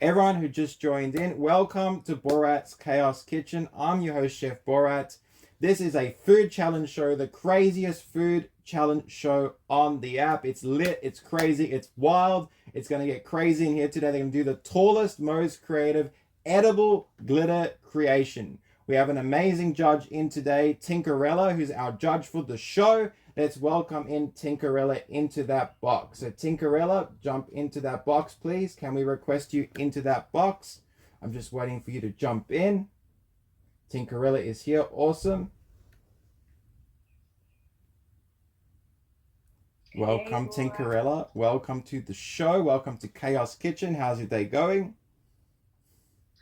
Everyone who just joined in, welcome to Borat's Chaos Kitchen. I'm your host, Chef Borat. This is a food challenge show, the craziest food challenge show on the app. It's lit, it's crazy, it's wild. It's going to get crazy in here today. They're going to do the tallest, most creative, edible glitter creation. We have an amazing judge in today, Tinkerrella, who's our judge for the show. Let's welcome in Tinkerrella into that box. So Tinkerrella, jump into that box, please. Can we request you into that box? I'm just waiting for you to jump in. Tinkerrella is here. Awesome. Welcome, Tinkerrella. Welcome to the show. Welcome to Chaos Kitchen. How's your day going?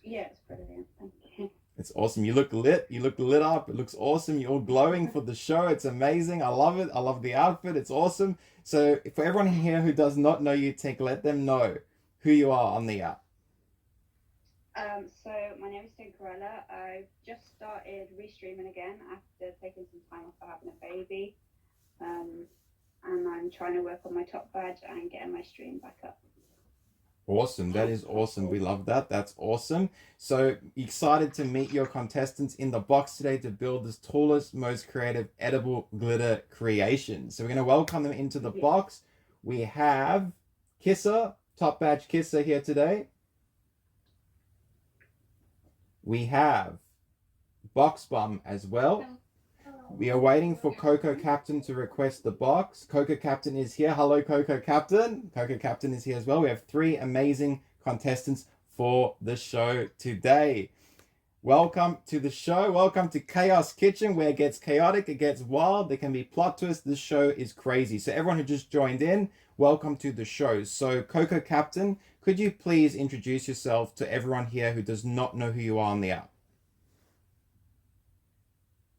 Yeah, it's brilliant. Thank you. It's awesome. You look lit. You look lit up. It looks awesome. You're all glowing for the show. It's amazing. I love it. I love the outfit. It's awesome. So for everyone here who does not know you, Tink, let them know who you are on the app. So my name is Tinkerrella. I've just started restreaming again after taking some time off for having a baby. And I'm trying to work on my top badge and getting my stream back up. Awesome. That is awesome. We love that. That's awesome. So excited to meet your contestants in the box today to build this tallest, most creative edible glitter creation. So we're going to welcome them into the box. We have Kisser, top badge Kisser here today. We have Box Bum as well. We are waiting for Coco Captain to request the box. Coco Captain is here. Hello, Coco Captain. Coco Captain is here as well. We have three amazing contestants for the show today. Welcome to the show. Welcome to Chaos Kitchen, where it gets chaotic, it gets wild. There can be plot twists. This show is crazy. So everyone who just joined in, welcome to the show. So Coco Captain, could you please introduce yourself to everyone here who does not know who you are on the app?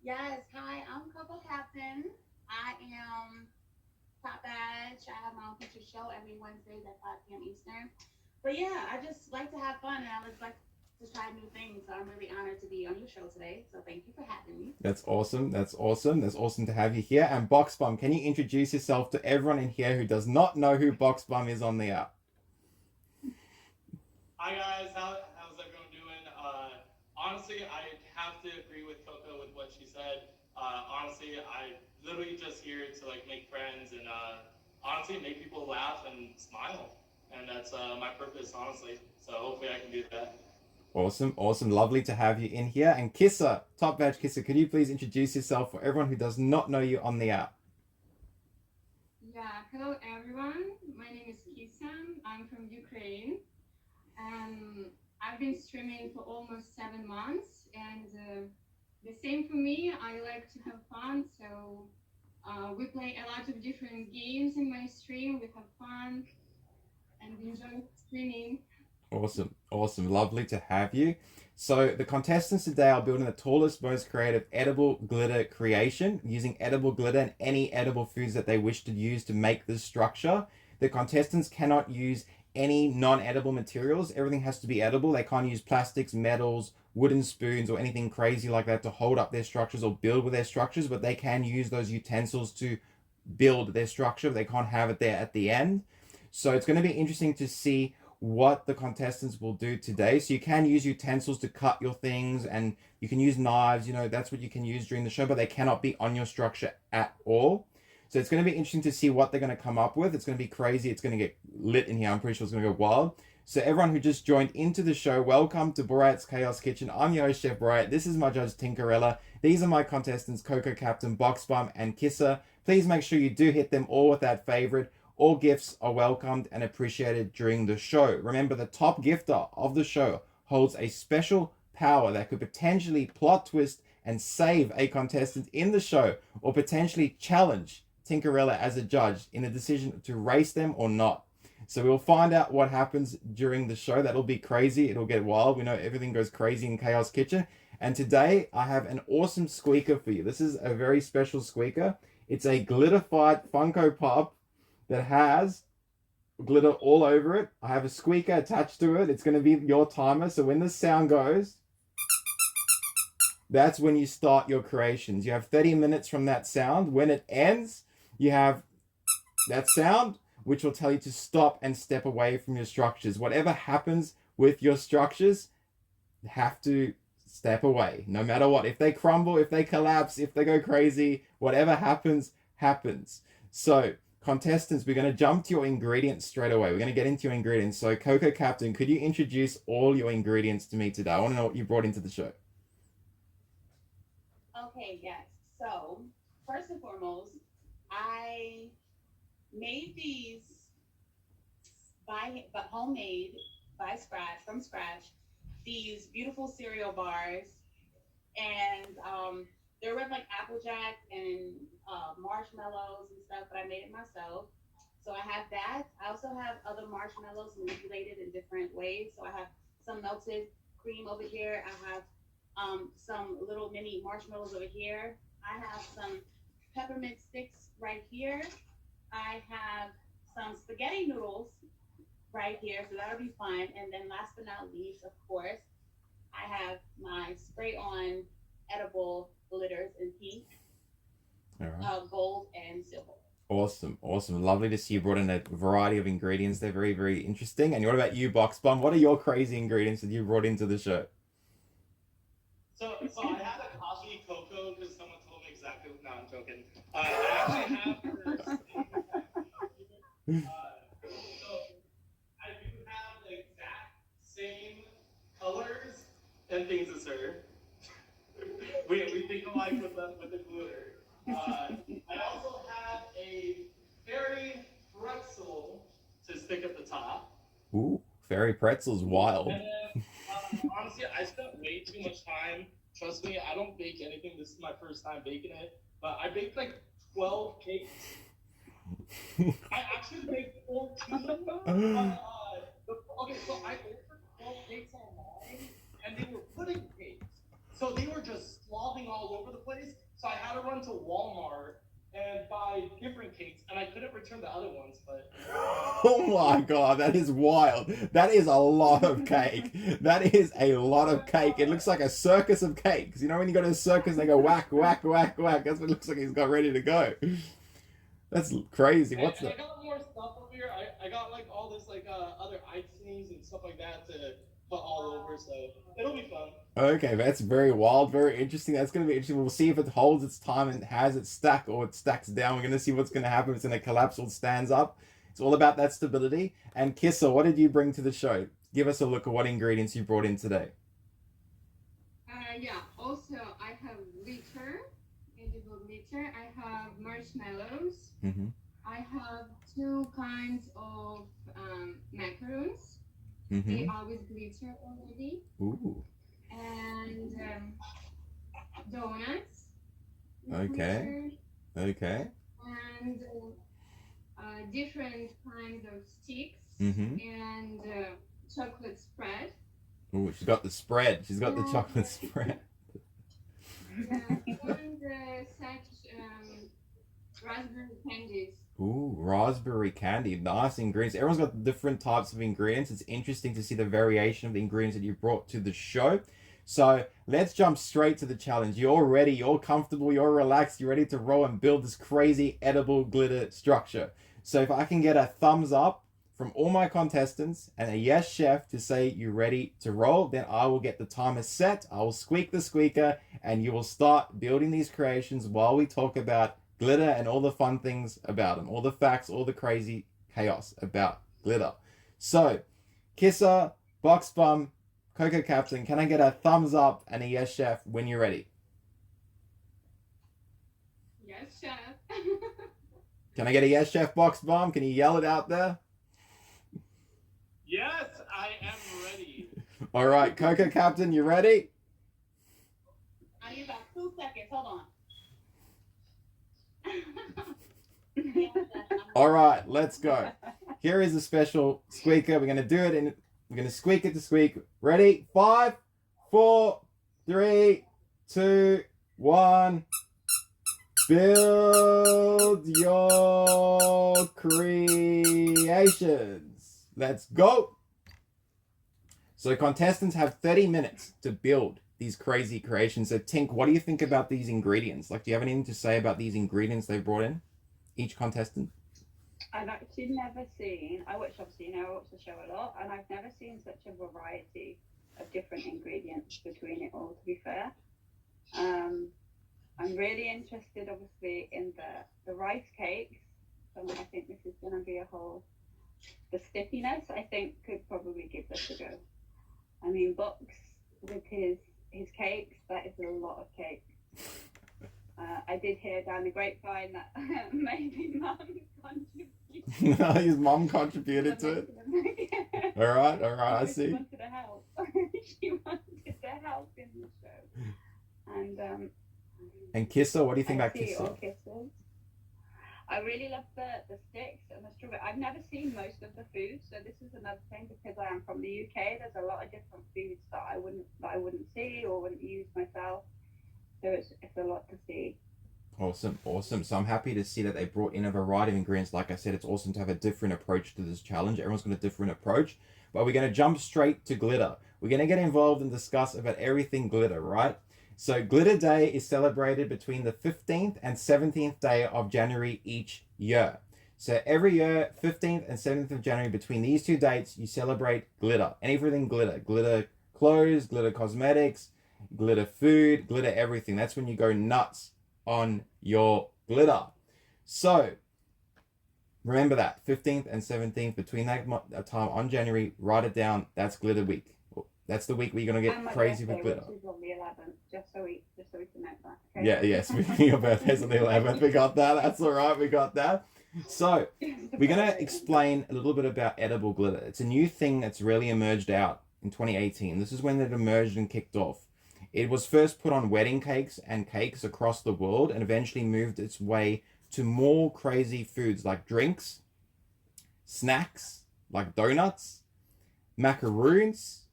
Yes, hi, I'm Coco Captain. I am top badge. I have my own feature show every Wednesdays at 5 p.m. Eastern. But yeah, I just like to have fun and I just like to try new things. So I'm really honored to be on your show today. So thank you for having me. That's awesome. That's awesome. That's awesome to have you here. And Box Bum, can you introduce yourself to everyone in here who does not know who Box Bum is on the app? Hi guys, how's everyone doing? Honestly, I have to agree with Coco with what she said. Honestly, I literally just here to like make friends and honestly make people laugh and smile, and that's my purpose, honestly. So hopefully I can do that. Awesome, awesome. Lovely to have you in here. And Kisser, top badge Kisser, could you please introduce yourself for everyone who does not know you on the app? Yeah, hello everyone. My name is Kisan. I'm from Ukraine. I've been streaming for almost 7 months, and the same for me. I like to have fun, so we play a lot of different games in my stream. We have fun and we enjoy streaming. Awesome, awesome. Lovely to have you. So the contestants today are building the tallest, most creative edible glitter creation using edible glitter and any edible foods that they wish to use to make this structure. The contestants cannot use any non-edible materials. Everything has to be edible. They can't use plastics, metals, wooden spoons, or anything crazy like that to hold up their structures or build with their structures, but they can use those utensils to build their structure. They can't have it there at the end. So it's going to be interesting to see what the contestants will do today. So you can use utensils to cut your things, and you can use knives, that's what you can use during the show, but they cannot be on your structure at all. So it's going to be interesting to see what they're going to come up with. It's going to be crazy. It's going to get lit in here. I'm pretty sure it's going to go wild. So everyone who just joined into the show, welcome to Borat's Chaos Kitchen. I'm your host, Chef Borat. This is my judge, Tinkerrella. These are my contestants, Coco Captain, Box Bum, and Kisser. Please make sure you do hit them all with that favorite. All gifts are welcomed and appreciated during the show. Remember, the top gifter of the show holds a special power that could potentially plot twist and save a contestant in the show, or potentially challenge Tinkerrella as a judge in a decision to race them or not. So we'll find out what happens during the show. That'll be crazy. It'll get wild. We know everything goes crazy in Chaos Kitchen. And today I have an awesome squeaker for you. This is a very special squeaker. It's a glitterfied Funko Pop that has glitter all over it. I have a squeaker attached to it. It's going to be your timer. So when the sound goes, that's when you start your creations. You have 30 minutes from that sound. When it ends, you have that sound, which will tell you to stop and step away from your structures. Whatever happens with your structures have to step away. No matter what. If they crumble, if they collapse, if they go crazy, whatever happens, happens. So, contestants, we're going to jump to your ingredients straight away. We're going to get into your ingredients. So, Coco Captain, could you introduce all your ingredients to me today? I want to know what you brought into the show. Okay, yes. So, first and foremost, I made these but homemade from scratch, these beautiful cereal bars, and they're with like Applejack and marshmallows and stuff, but I made it myself. So I have that. I also have other marshmallows manipulated in different ways. So I have some melted cream over here. I have some little mini marshmallows over here. I have some peppermint sticks right here. I have some spaghetti noodles right here, so that'll be fun. And then last but not least, of course, I have my spray on edible glitters in pink, gold, and silver. Awesome. Lovely to see you brought in a variety of ingredients. They're very, very interesting. And what about you, Box Bum? What are your crazy ingredients that you brought into the show? So I had a coffee cocoa because someone told me exactly. No, I'm joking. I actually have so I do have the exact same colors and things as her. we think alike with the glitter. I also have a fairy pretzel to stick at the top. Ooh, fairy pretzel's wild. And then, honestly, I spent way too much time. Trust me, I don't bake anything. This is my first time baking it. But I baked like 12 cakes. I actually baked 14. Okay, so I ordered 12 cakes online, and they were pudding cakes. So they were just slobbing all over the place. So I had to run to Walmart and buy different cakes, and I couldn't return the other ones, but... Oh my god, that is wild. That is a lot of cake. That is a lot of cake. It looks like a circus of cakes. You know when you go to a circus, they go whack, whack, whack, whack. That's what it looks like he's got ready to go. That's crazy. What's that? I got more stuff over here. I got like all this like other icings and stuff like that to put all over, so it'll be fun. Okay, that's very wild, very interesting. That's going to be interesting. We'll see if it holds its time and has it stack or it stacks down. We're going to see what's going to happen. If it's going to collapse or stands up. It's all about that stability. And Kissa, what did you bring to the show? Give us a look at what ingredients you brought in today. Yeah, also I have glitter, edible glitter. I have marshmallows. Mm-hmm. I have 2 kinds of macaroons. Mm-hmm. They are with glitter already. Ooh. And donuts. Okay. Glitter, Okay. and different kinds of sticks. Mm-hmm. And chocolate spread. Ooh, she's got the spread. She's got the chocolate spread. And such raspberry candies. Ooh, raspberry candy. Nice ingredients. Everyone's got different types of ingredients. It's interesting to see the variation of the ingredients that you brought to the show. So let's jump straight to the challenge. You're ready, you're comfortable, you're relaxed, you're ready to roll and build this crazy edible glitter structure. So if I can get a thumbs up from all my contestants and a yes chef to say you're ready to roll, then I will get the timer set. I will squeak the squeaker and you will start building these creations while we talk about glitter and all the fun things about them, all the facts, all the crazy chaos about glitter. So, Kissa, Box Bum, Coco Captain, can I get a thumbs up and a yes chef when you're ready? Yes, chef. Can I get a yes chef, Box Bum? Can you yell it out there? Yes, I am ready. All right, Coco Captain, you ready? I need about 2 seconds. Hold on. All right, let's go. Here is a special squeaker. We're going to do it and we're going to squeak it to squeak. Ready? 5, 4, 3, 2, 1. Build your creations. Let's go. So contestants have 30 minutes to build these crazy creations. So Tink, what do you think about these ingredients? Like, do you have anything to say about these ingredients they brought in? Each contestant? I've actually never seen. I watch obviously, I watch the show a lot, and I've never seen such a variety of different ingredients between it all. To be fair, um, I'm really interested, obviously, in the rice cakes. So I think this is going to be a whole. The stickiness, I think, could probably give this a go. I mean, Box with his cakes, that is a lot of cake. I did hear down the grapevine that maybe Mum contributed. His mom contributed to it. All right, I She see. wanted to help. She wanted to help in the show. And Kissa, what do you think I about see all Kissa? kisses. I really love the sticks and the strawberry. I've never seen most of the foods, so this is another thing because I am from the UK. There's a lot of different foods that I wouldn't see or wouldn't use myself. So it's a lot to see. Awesome. So I'm happy to see that they brought in a variety of ingredients. Like I said, it's awesome to have a different approach to this challenge. Everyone's got a different approach, but we're going to jump straight to glitter. We're going to get involved and discuss about everything glitter, right? So Glitter Day is celebrated between the 15th and 17th day of January each year. So every year, 15th and 17th of January, between these two dates, you celebrate glitter. Everything glitter. Glitter clothes, glitter cosmetics, glitter food, glitter everything. That's when you go nuts on your glitter. So remember that 15th and 17th, between that time on January, write it down. That's glitter week. That's the week where you're gonna get crazy with glitter. Which is on the 11th, just so we can note that. Okay? Yeah. Speaking your birthday's on the 11th, we got that. That's all right. We got that. So we're gonna explain a little bit about edible glitter. It's a new thing that's really emerged out in 2018. This is when it emerged and kicked off. It was first put on wedding cakes and cakes across the world and eventually moved its way to more crazy foods like drinks, snacks like donuts, macaroons,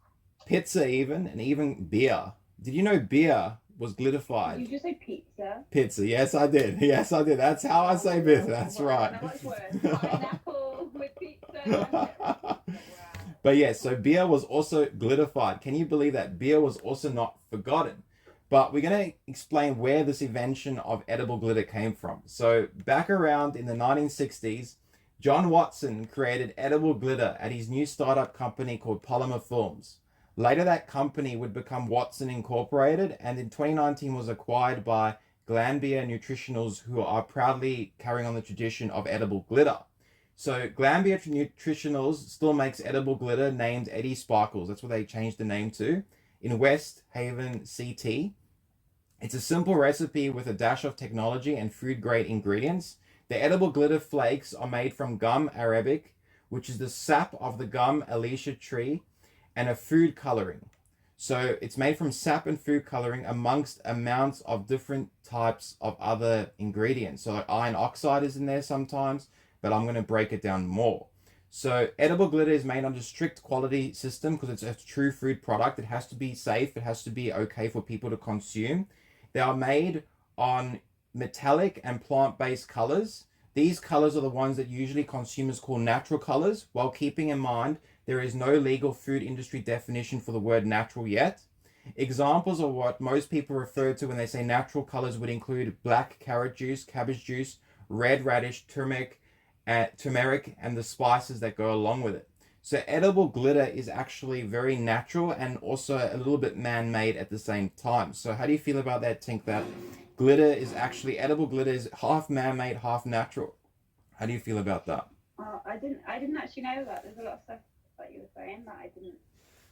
pizza even, and even beer. Did you know beer was glitterified? Did you just say pizza? Pizza, yes I did. That's how I say pizza, that's right. I know what's worse, pineapple with pizza. Wow. But yeah, so beer was also glitterified. Can you believe that? Beer was also not forgotten. But we're going to explain where this invention of edible glitter came from. So back around in the 1960s, John Watson created edible glitter at his new startup company called Polymer Films. Later, that company would become Watson Incorporated, and in 2019 was acquired by Glanbia Nutritionals, who are proudly carrying on the tradition of edible glitter. So Glanbia Nutritionals still makes edible glitter named Eddie Sparkles. That's what they changed the name to, in West Haven, CT. It's a simple recipe with a dash of technology and food-grade ingredients. The edible glitter flakes are made from gum arabic, which is the sap of the gum acacia tree, and a food coloring. So it's made from sap and food coloring amongst amounts of different types of other ingredients. So like iron oxide is in there sometimes, but I'm going to break it down more. So edible glitter is made under strict quality system because it's a true food product. It has to be safe. It has to be okay for people to consume. They are made on metallic and plant-based colors. These colors are the ones that usually consumers call natural colors, while keeping in mind there is no legal food industry definition for the word natural yet. Examples of what most people refer to when they say natural colors would include black carrot juice, cabbage juice, red radish, turmeric, and the spices that go along with it. So edible glitter is actually very natural and also a little bit man-made at the same time. So how do you feel about that, Tink, that edible glitter is half man-made, half natural? How do you feel about that? I didn't actually know that. There's a lot of stuff that you were saying that I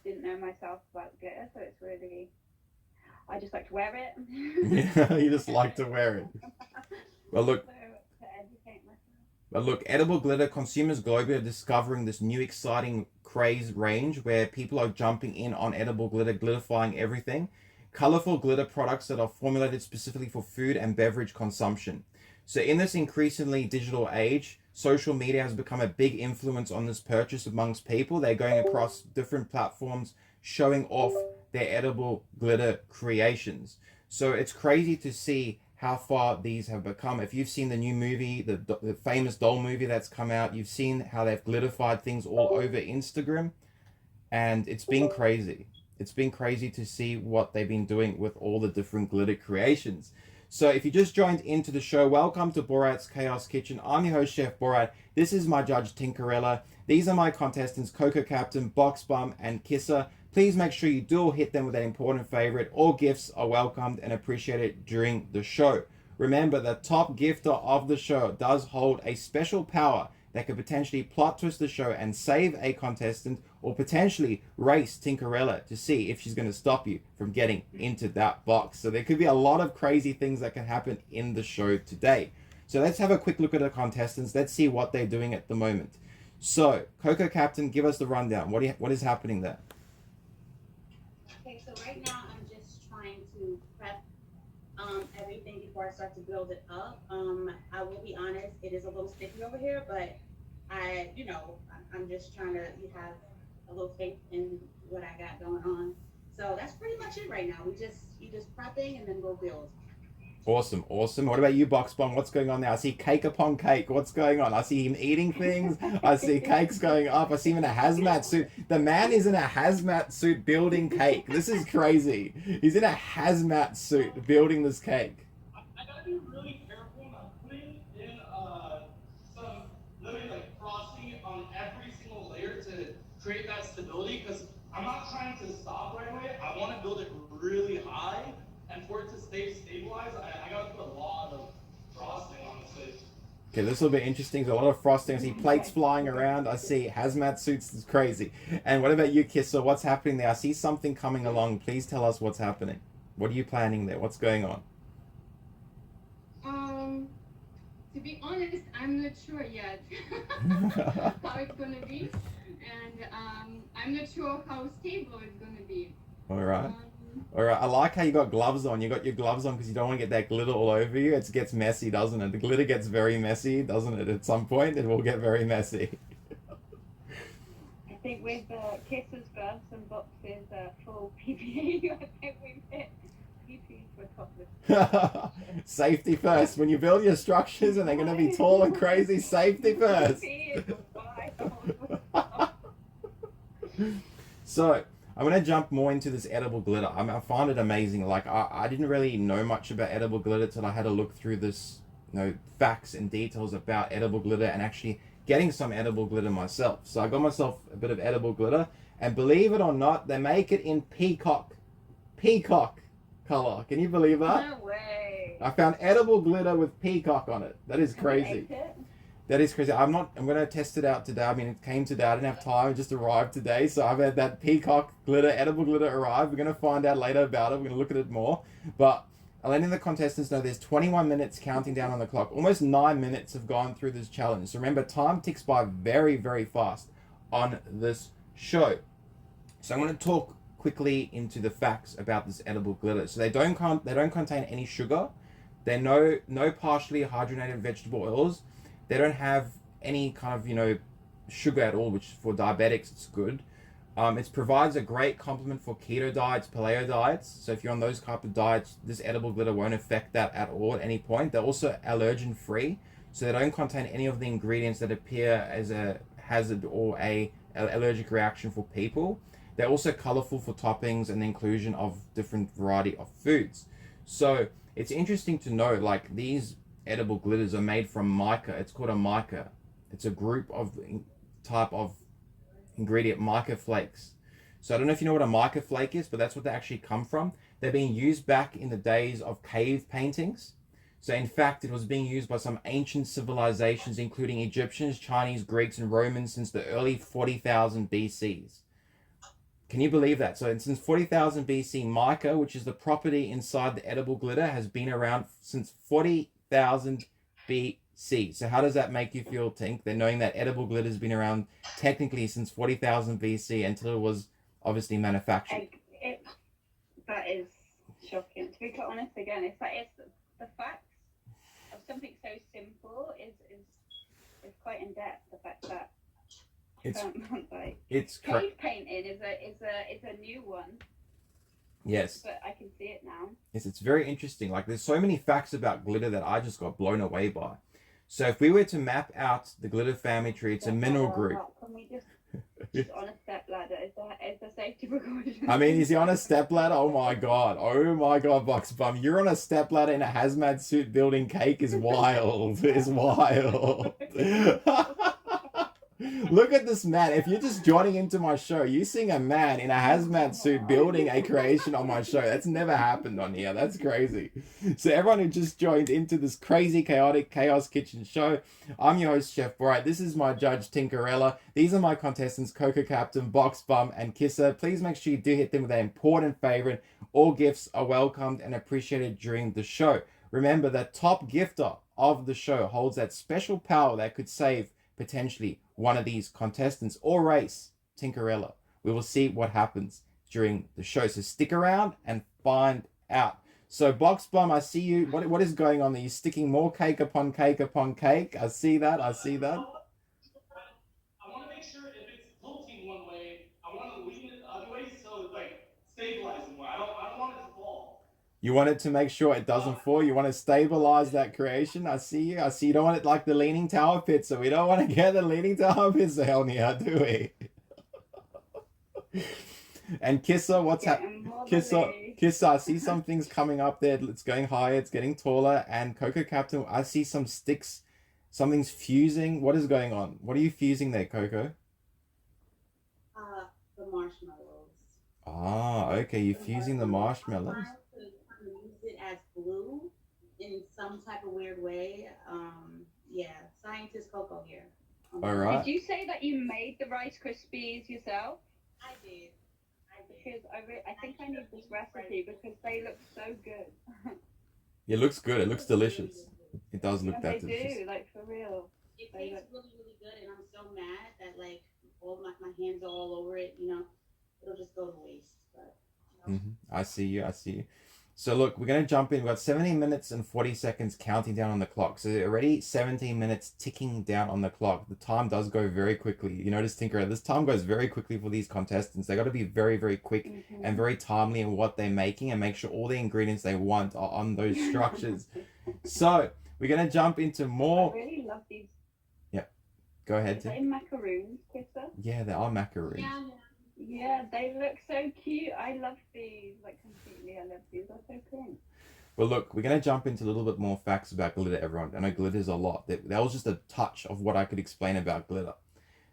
didn't know myself about glitter, so it's really, I just like to wear it. Yeah, you just like to wear it. Well, look. To educate myself. But look, edible glitter, consumers globally are discovering this new exciting craze range where people are jumping in on edible glitter, glitterifying everything. Colorful glitter products that are formulated specifically for food and beverage consumption. So in this increasingly digital age, social media has become a big influence on this purchase amongst people. They're going across different platforms, showing off their edible glitter creations. So it's crazy to see how far these have become. If you've seen the new movie, the famous doll movie that's come out, you've seen how they've glitterified things all over Instagram, and it's been crazy. It's been crazy to see what they've been doing with all the different glitter creations. So if you just joined into the show, welcome to Borat's Chaos Kitchen. I'm your host, Chef Borat. This is my judge, Tinkerrella. These are my contestants, Coco Captain, Box Bum, and Kisser. Please make sure you do hit them with an important favorite. All gifts are welcomed and appreciated during the show. Remember, the top gifter of the show does hold a special power that could potentially plot twist the show and save a contestant, or potentially race Tinkerrella to see if she's going to stop you from getting into that box. So there could be a lot of crazy things that can happen in the show today. So let's have a quick look at the contestants. Let's see what they're doing at the moment. So, Coco Captain, give us the rundown. What is happening there? Okay, so right now I'm just trying to prep everything before I start to build it up. I will be honest, it is a little sticky over here, but I'm just trying to have a little faith in what I got going on. So that's pretty much it right now. You just prepping and then we'll build. Awesome. What about you, Box Bomb? What's going on there? I see cake upon cake. What's going on? I see him eating things. I see cakes going up. I see him in a hazmat suit. The man is in a hazmat suit building cake. This is crazy. He's in a hazmat suit building this cake. I gotta be really careful not putting in some literally like frosting on every single layer to create that stability, because I'm not trying to stop right away. I want to build it really high, and for it to stay stabilized, I gotta put a lot of frosting, honestly. Okay, this will be interesting. There's a lot of frosting. I see plates flying around. I see hazmat suits. It's crazy. And what about you, Kisser? What's happening there? I see something coming along. Please tell us what's happening. What are you planning there? What's going on? To be honest, I'm not sure yet how it's gonna be, and I'm not sure how stable it's gonna be. All right. I like how you got gloves on. You got your gloves on because you don't want to get that glitter all over you. It gets messy, doesn't it? The glitter gets very messy, doesn't it? At some point, it will get very messy. I think with Kisser's gloves and boxes full PPE, I think we've hit PPE for a couple of Safety first. When you build your structures and they're going to be tall and crazy, safety first. So, I'm going to jump more into this edible glitter. I find it amazing. Like, I didn't really know much about edible glitter till I had a look through this, facts and details about edible glitter and actually getting some edible glitter myself. So I got myself a bit of edible glitter, and believe it or not, they make it in peacock color. Can you believe that? No way. I found edible glitter with peacock on it. That is crazy. That is crazy. I'm going to test it out today. I mean, it came today. I didn't have time. It just arrived today. So I've had that peacock glitter, edible glitter arrive. We're going to find out later about it. We're going to look at it more. But I'm letting the contestants know there's 21 minutes counting down on the clock. Almost 9 minutes have gone through this challenge. So remember, time ticks by very, very fast on this show. So I'm going to talk quickly into the facts about this edible glitter. So they don't contain any sugar. They're no partially hydrogenated vegetable oils. They don't have any kind of, sugar at all, which for diabetics, it's good. It provides a great complement for keto diets, paleo diets. So if you're on those type of diets, this edible glitter won't affect that at all at any point. They're also allergen free. So they don't contain any of the ingredients that appear as a hazard or a allergic reaction for people. They're also colorful for toppings and the inclusion of different variety of foods. So it's interesting to know, like, these edible glitters are made from mica. It's called a mica. It's a group of type of ingredient, mica flakes. So I don't know if you know what a mica flake is, but that's what they actually come from. They're being used back in the days of cave paintings. So in fact, it was being used by some ancient civilizations, including Egyptians, Chinese, Greeks, and Romans since the early 40,000 BCs. Can you believe that? So since 40,000 BC, mica, which is the property inside the edible glitter, has been around since 40,000 BC. So how does that make you feel, Tink? They're knowing that edible glitter has been around technically since 40,000 BC until it was obviously manufactured. That is shocking. To be quite honest, again, it's the facts of something so simple is quite in depth. The fact that cave painting is a new one. Yes. But I can see it now. Yes, it's very interesting. Like, there's so many facts about glitter that I just got blown away by. So if we were to map out the glitter family tree, it's a mineral group. Can we just She's on a step ladder. Is the safety precaution? I mean, is he on a step ladder? Oh my god. Oh my god, Box Bum. You're on a step ladder in a hazmat suit building cake is wild. Is wild. Look at this man. If you're just joining into my show, you seeing a man in a hazmat suit building a creation on my show. That's never happened on here. That's crazy. So everyone who just joined into this crazy, chaotic Chaos Kitchen show, I'm your host, Chef Bright. This is my judge, Tinkerrella. These are my contestants, Coca Captain, Box Bum, and Kisser. Please make sure you do hit them with an important favorite. All gifts are welcomed and appreciated during the show. Remember, the top gifter of the show holds that special power that could save potentially one of these contestants or race Tinkerrella. We will see what happens during the show. So stick around and find out. So Box Bum, I see you. What is going on there? You're sticking more cake upon cake upon cake. I see that. I see that. I want to make sure if it's tilting one way, I want to lean it the other way so it's like stabilizing more. I don't want it to fall. You want it to make sure it doesn't fall. You want to stabilize that creation. I see you. I see you don't want it like the Leaning Tower pizza. We don't want to get the Leaning Tower pizza on here, do we? And Kisser, what's happening? Kisser, I see some things coming up there. It's going higher. It's getting taller. And Coco Captain, I see some sticks. Something's fusing. What is going on? What are you fusing there, Coco? The marshmallows. Ah, okay. You're fusing the marshmallows. Use it as glue in some type of weird way. Yeah, scientist Coco here. All right. Did you say that you made the Rice Krispies yourself? I did. Because I think I need this recipe because they look so good. It looks good. It looks delicious. It does look that they delicious. do, like for real. It tastes really, really good, and I'm so mad that like all my hands are all over it. You know, it'll just go to waste. But I see you. I see you. So look, we're gonna jump in. We've got 17 minutes and 40 seconds counting down on the clock. So already 17 minutes ticking down on the clock. The time does go very quickly. You notice, Tinker, this time goes very quickly for these contestants. They got to be very, very quick and very timely in what they're making and make sure all the ingredients they want are on those structures. So we're gonna jump into more. I really love these. Yep. Go ahead, Are they macaroons, Kisser? Yeah, they are macaroons. Yeah, they look so cute. I love these, like completely. I love these. They're so pink. Well, look, we're going to jump into a little bit more facts about glitter, everyone. I know glitter's a lot. That was just a touch of what I could explain about glitter.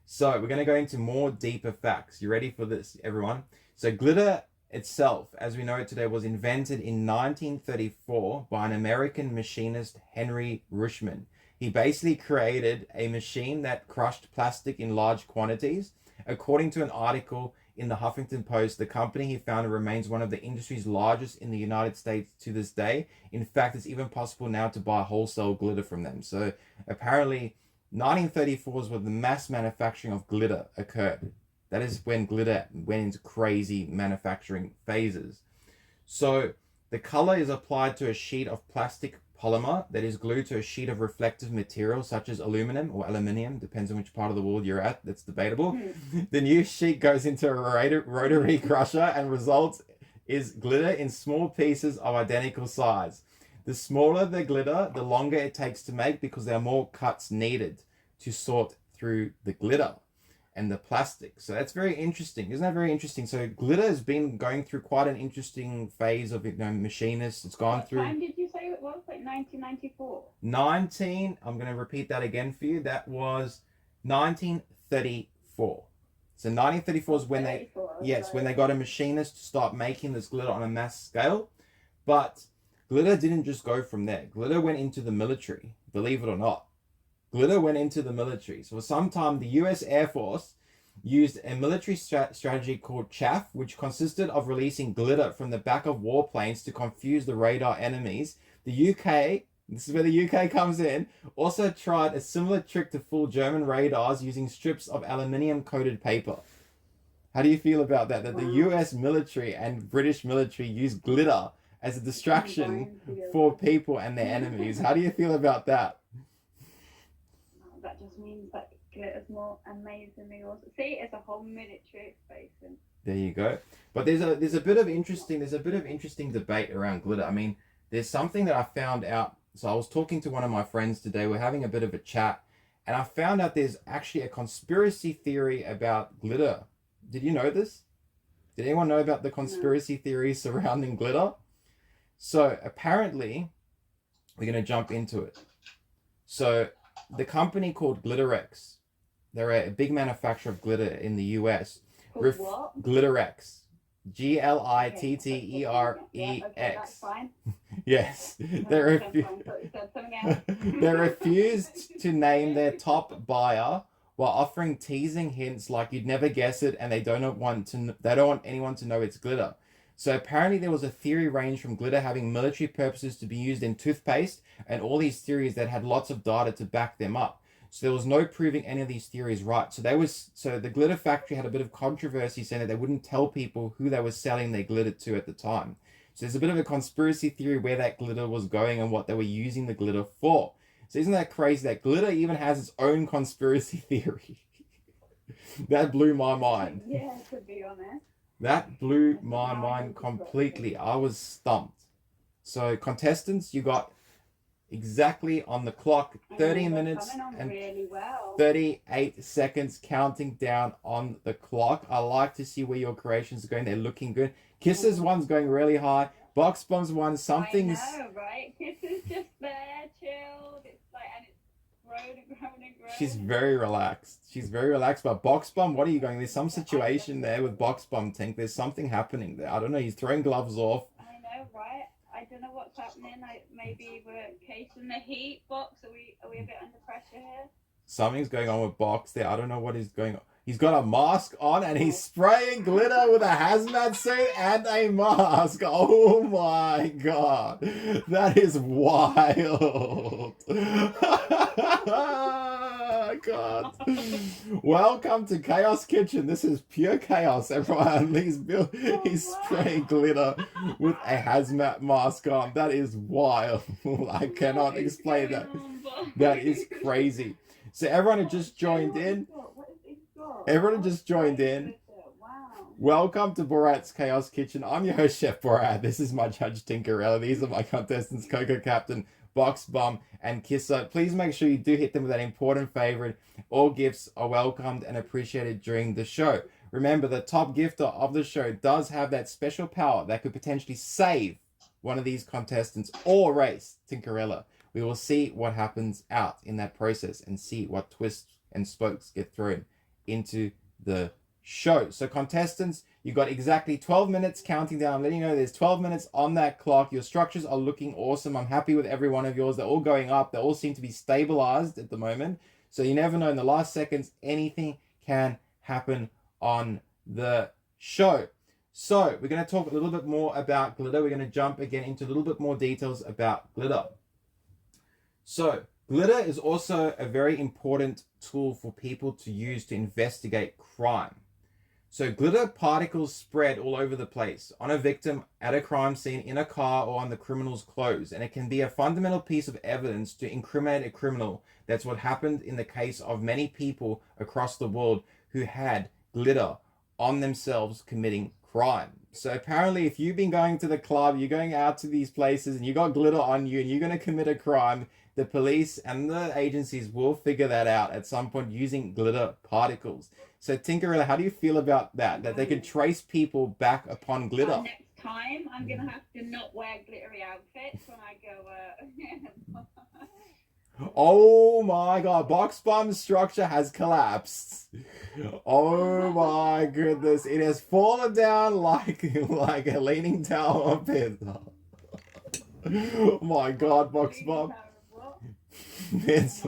So we're going to go into more deeper facts. You ready for this, everyone? So glitter itself, as we know it today, was invented in 1934 by an American machinist, Henry Rushman. He basically created a machine that crushed plastic in large quantities. According to an article in the Huffington Post, the company he founded remains one of the industry's largest in the United States to this day. In fact, it's even possible now to buy wholesale glitter from them. So apparently 1934 is when the mass manufacturing of glitter occurred. That is when glitter went into crazy manufacturing phases. So the color is applied to a sheet of plastic polymer that is glued to a sheet of reflective material such as aluminum or aluminium, depends on which part of the world you're at, that's debatable. The new sheet goes into a rotary crusher and results is glitter in small pieces of identical size. The smaller the glitter, the longer it takes to make because there are more cuts needed to sort through the glitter and the plastic. So that's very interesting. Isn't that very interesting? So glitter has been going through quite an interesting phase of, machinists. It's gone through. What time did you say it was? Like 1994? I'm going to repeat that again for you. That was 1934. So 1934 is when when they got a machinist to start making this glitter on a mass scale. But glitter didn't just go from there. Glitter went into the military, believe it or not. Glitter went into the military. So for some time, the US Air Force used a military strategy called chaff, which consisted of releasing glitter from the back of warplanes to confuse the radar enemies. The UK, this is where the UK comes in, also tried a similar trick to fool German radars using strips of aluminium-coated paper. How do you feel about that? That the US military and British military used glitter as a distraction for people and their enemies. How do you feel about that? That just means that glitter's more amazingly awesome. See, it's a whole military expression. There you go. But there's a bit of interesting debate around glitter. I mean, there's something that I found out. So I was talking to one of my friends today. We're having a bit of a chat, And I found out there's actually a conspiracy theory about glitter. Did you know this? Did anyone know about the conspiracy theory surrounding glitter? So apparently, we're going to jump into it. So the company called Glitterex, they're a big manufacturer of glitter in the US. What? Glitterex. Glitterex. Okay, that's fine. Yes. They refused to name their top buyer while offering teasing hints like you'd never guess it, and they don't want anyone to know it's glitter. So apparently there was a theory range from glitter having military purposes to be used in toothpaste, and all these theories that had lots of data to back them up. So there was no proving any of these theories right. So the glitter factory had a bit of controversy saying that they wouldn't tell people who they were selling their glitter to at the time. So there's a bit of a conspiracy theory where that glitter was going and what they were using the glitter for. So isn't that crazy that glitter even has its own conspiracy theory? That blew my mind. Yeah, to be honest. That blew my mind completely. I was stumped. So contestants, you got exactly on the clock 30 minutes and really well. 38 seconds counting down on the clock. I like to see where your creations are going. They're looking good. Kisses one's going really high. Box Bomb's one, something's... I know, right? Kisses just there, chilled. It's like, and it's grown and grown and grown. She's very relaxed. She's very relaxed. But Box Bomb, what are you going? There's some situation there with Box Bomb, Tink. There's something happening there. I don't know. He's throwing gloves off. I know, right? I don't know what's happening. Maybe we're casing the heat box. Are we a bit under pressure here? Something's going on with Box there. I don't know what is going on. He's got a mask on and he's spraying glitter with a hazmat suit and a mask. Oh my god. That is wild. God. Welcome to Chaos Kitchen. This is pure chaos. Everyone, he's spraying glitter with a hazmat mask on. That is wild. I cannot explain that. That is crazy. So everyone who just joined in, welcome to Borat's Chaos Kitchen. I'm your host, Chef Borat. This is my judge, Tinkerrella. These are my contestants, Coco Captain, Box Bomb, and Kisser. Please make sure you do hit them with that important favorite. All gifts are welcomed and appreciated during the show. Remember, the top gifter of the show does have that special power that could potentially save one of these contestants or race Tinkerrella. We will see what happens out in that process and see what twists and spokes get thrown into the show. So contestants, you got exactly 12 minutes counting down. I'm letting you know there's 12 minutes on that clock. Your structures are looking awesome. I'm happy with every one of yours. They're all going up. They all seem to be stabilized at the moment. So you never know, in the last seconds, anything can happen on the show. So we're going to talk a little bit more about glitter. We're going to jump again into a little bit more details about glitter. So glitter is also a very important tool for people to use to investigate crime. So glitter particles spread all over the place, on a victim, at a crime scene, in a car, or on the criminal's clothes. And it can be a fundamental piece of evidence to incriminate a criminal. That's what happened in the case of many people across the world who had glitter on themselves committing crime. So apparently if you've been going to the club, you're going out to these places and you got glitter on you and you're going to commit a crime, the police and the agencies will figure that out at some point using glitter particles. So Tinkerrella, how do you feel about that? That they can trace people back upon glitter? Next time, I'm going to have to not wear glittery outfits when I go... Oh my god, Box Bomb's structure has collapsed. Oh my goodness, it has fallen down like a leaning tower of Pisa. Oh my god, Box Bomb. It's...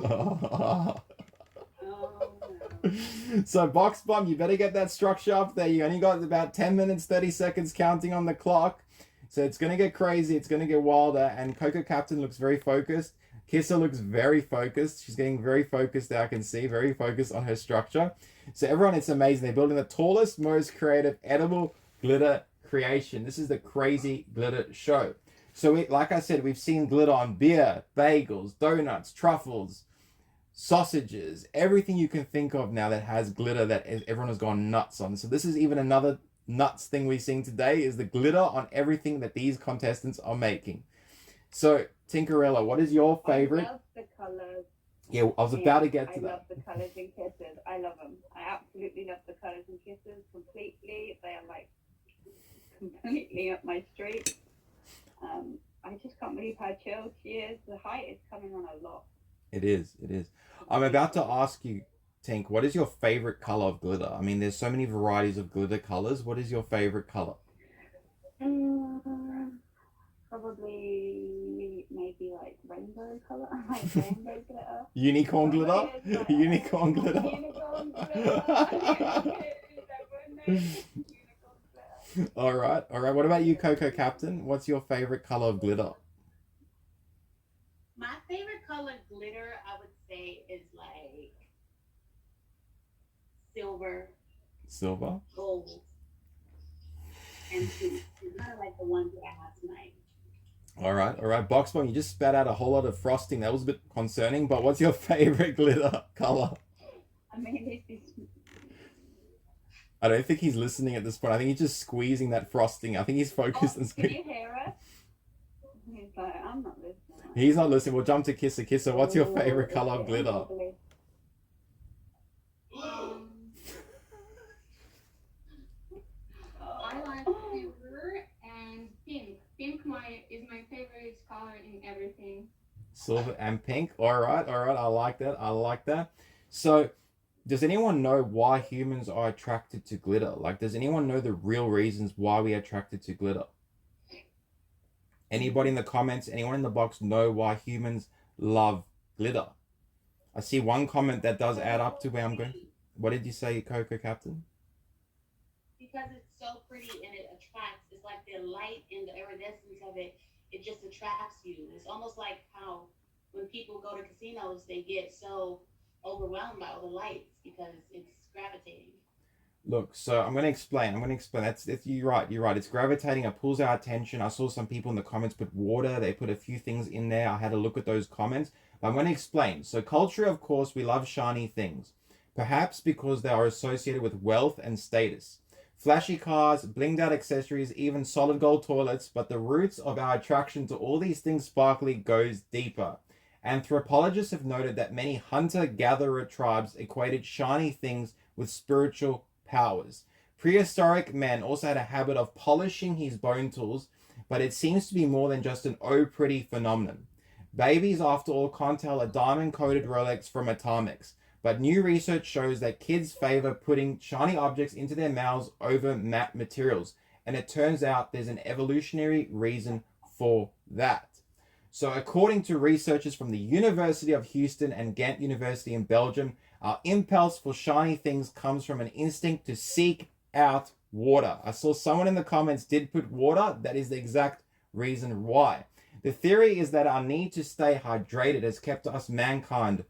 So Box Bomb, you better get that structure up there. You only got about 10 minutes, 30 seconds counting on the clock. So it's going to get crazy. It's going to get wilder. And Coco Captain looks very focused. Kisser looks very focused. She's getting very focused there, I can see. Very focused on her structure. So everyone, it's amazing. They're building the tallest, most creative, edible glitter creation. This is the Crazy Glitter Show. So like I said, we've seen glitter on beer, bagels, donuts, truffles, sausages, everything you can think of now that has glitter that everyone has gone nuts on. So this is even another nuts thing we're seeing today is the glitter on everything that these contestants are making. So Tinkerrella, what is your favorite? I love the colours. Yeah, I was Yeah, about to get I to love that. the colours in kisses. I love them. I absolutely love the colours in kisses completely. They are like completely up my street. I just can't believe how chilled she is. The height is coming on a lot. It is. It is. It's I'm about to beautiful. ask you, Tink, what is your favorite color of glitter? I mean, there's so many varieties of glitter colors. What is your favorite color? Mm, probably maybe like rainbow colour, like rainbow glitter. Unicorn What about glitter? yours? Unicorn glitter? Unicorn glitter. Unicorn glitter. All right. All right. What about you, Coco Captain? What's your favorite color of glitter? My favorite color glitter, I would say, is like silver, Silver. gold, and pink. It's kind of like the ones that I have tonight. All right. All right. Boxbomb, you just spat out a whole lot of frosting. That was a bit concerning, but what's your favorite glitter color? I mean, this is. I don't think he's listening at this point. I think he's just squeezing that frosting. I think he's focused Oh, on can squeezing. you hear us? He's like, I'm not listening. He's not listening. We'll jump to Kisser. Kisser, what's your favorite It's color of getting glitter? bubbly. Um, I like silver and pink. Pink is my favorite color in everything. Silver and pink. All right. All right. I like that. I like that. So, does anyone know why humans are attracted to glitter? Like, does anyone know the real reasons why we are attracted to glitter? Anybody in the comments, anyone in the box know why humans love glitter? I see one comment that does add up to where I'm going. What did you say, Coco Captain? Because it's so pretty and it attracts. It's like the light and the iridescence of it. It just attracts you. It's almost like how when people go to casinos, they get so overwhelmed by all the lights because it's gravitating. Look, so I'm going to explain. That's you're right. You're right. It's gravitating. It pulls our attention. I saw some people in the comments put water. They put a few things in there. I had a look at those comments. But I'm going to explain. So culture, of course, we love shiny things. Perhaps because they are associated with wealth and status. Flashy cars, blinged out accessories, even solid gold toilets. But the roots of our attraction to all these things sparkly goes deeper. Anthropologists have noted that many hunter-gatherer tribes equated shiny things with spiritual powers. Prehistoric man also had a habit of polishing his bone tools, but it seems to be more than just an oh pretty phenomenon. Babies, after all, can't tell a diamond-coated Rolex from a Timex, but new research shows that kids favor putting shiny objects into their mouths over matte materials, and it turns out there's an evolutionary reason for that. So according to researchers from the University of Houston and Ghent University in Belgium, our impulse for shiny things comes from an instinct to seek out water. I saw someone in the comments did put water. That is the exact reason why. The theory is that our need to stay hydrated has kept us mankind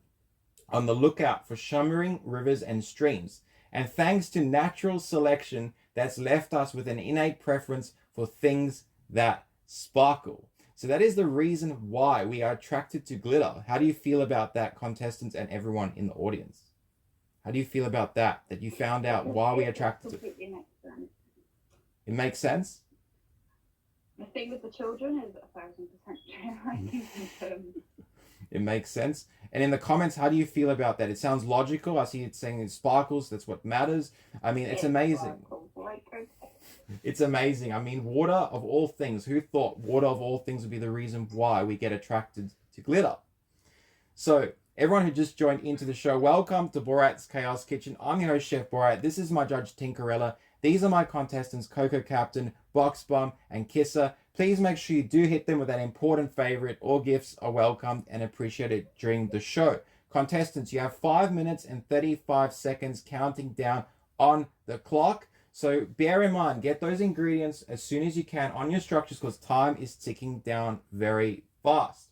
on the lookout for shimmering rivers and streams. And thanks to natural selection, that's left us with an innate preference for things that sparkle. So that is the reason why we are attracted to glitter. How do you feel about that, contestants and everyone in the audience? How do you feel about that? That you found out why we are attracted to it? Completely makes sense. It makes sense? The thing with the children is 1,000% true. I think It makes sense. And in the comments, how do you feel about that? It sounds logical. I see it saying it sparkles. That's what matters. I mean, it's amazing. It's amazing. I mean, water of all things. Who thought water of all things would be the reason why we get attracted to glitter? So, everyone who just joined into the show, welcome to Borat's Chaos Kitchen. I'm your host, Chef Borat. This is my judge, Tinkerrella. These are my contestants, Coco Captain, Boxbomb, and Kisser. Please make sure you do hit them with an important favorite. All gifts are welcomed and appreciated during the show. Contestants, you have 5 minutes and 35 seconds counting down on the clock. So bear in mind, get those ingredients as soon as you can on your structures because time is ticking down very fast.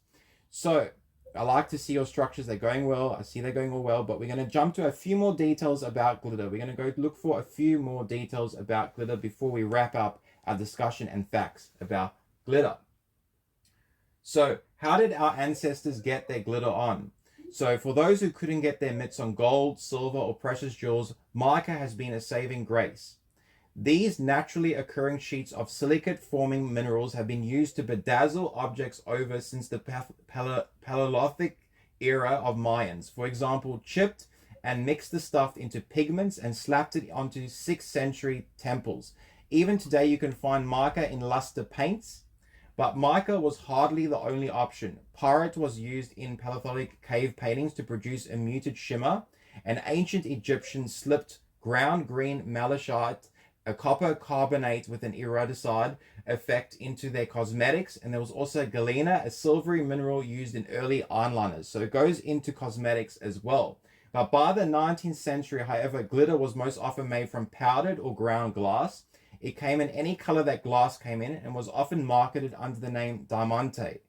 So I like to see your structures. They're going well. I see they're going all well, but we're going to jump to a few more details about glitter. We're going to go look for a few more details about glitter before we wrap up our discussion and facts about glitter. So how did our ancestors get their glitter on? So for those who couldn't get their mitts on gold, silver, or precious jewels, mica has been a saving grace. These naturally occurring sheets of silicate-forming minerals have been used to bedazzle objects over since the Paleolithic era of Mayans. For example, chipped and mixed the stuff into pigments and slapped it onto 6th century temples. Even today you can find mica in luster paints, but mica was hardly the only option. Pyrite was used in Paleolithic cave paintings to produce a muted shimmer, and ancient Egyptians slipped ground green malachite, a copper carbonate with an iridescent effect, into their cosmetics, and there was also galena, a silvery mineral used in early eyeliners. So it goes into cosmetics as well. But by the 19th century, however, glitter was most often made from powdered or ground glass. It came in any color that glass came in and was often marketed under the name diamante.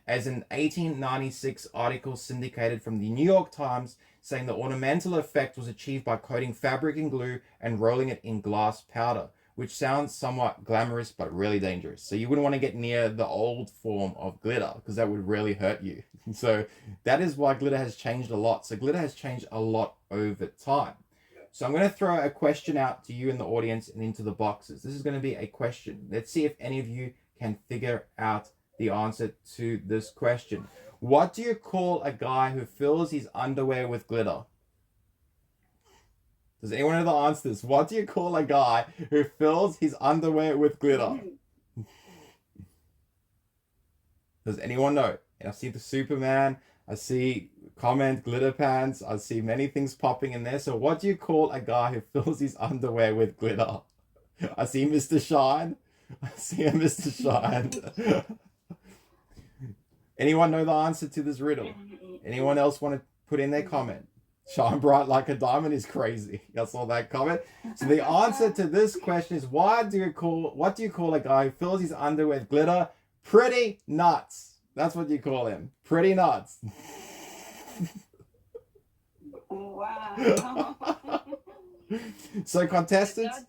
As an 1896 article syndicated from the New York Times saying the ornamental effect was achieved by coating fabric in glue and rolling it in glass powder, which sounds somewhat glamorous but really dangerous. So you wouldn't want to get near the old form of glitter because that would really hurt you. So that is why glitter has changed a lot. So glitter has changed a lot over time. So I'm going to throw a question out to you in the audience and into the boxes. This is going to be a question. Let's see if any of you can figure out the answer to this question. What do you call a guy who fills his underwear with glitter? Does anyone know the answer to this? What do you call a guy who fills his underwear with glitter? Does anyone know? I see the Superman. I see comment glitter pants. I see many things popping in there. So what do you call a guy who fills his underwear with glitter? I see Mr. Shine. I see a Mr. Shine. Anyone know the answer to this riddle? Anyone else want to put in their comment? Shine bright like a diamond is crazy. I saw that comment. So the answer to this question is what do you call a guy who fills his underwear with glitter? Pretty nuts. That's what you call him. Pretty nuts. Wow. So contestants,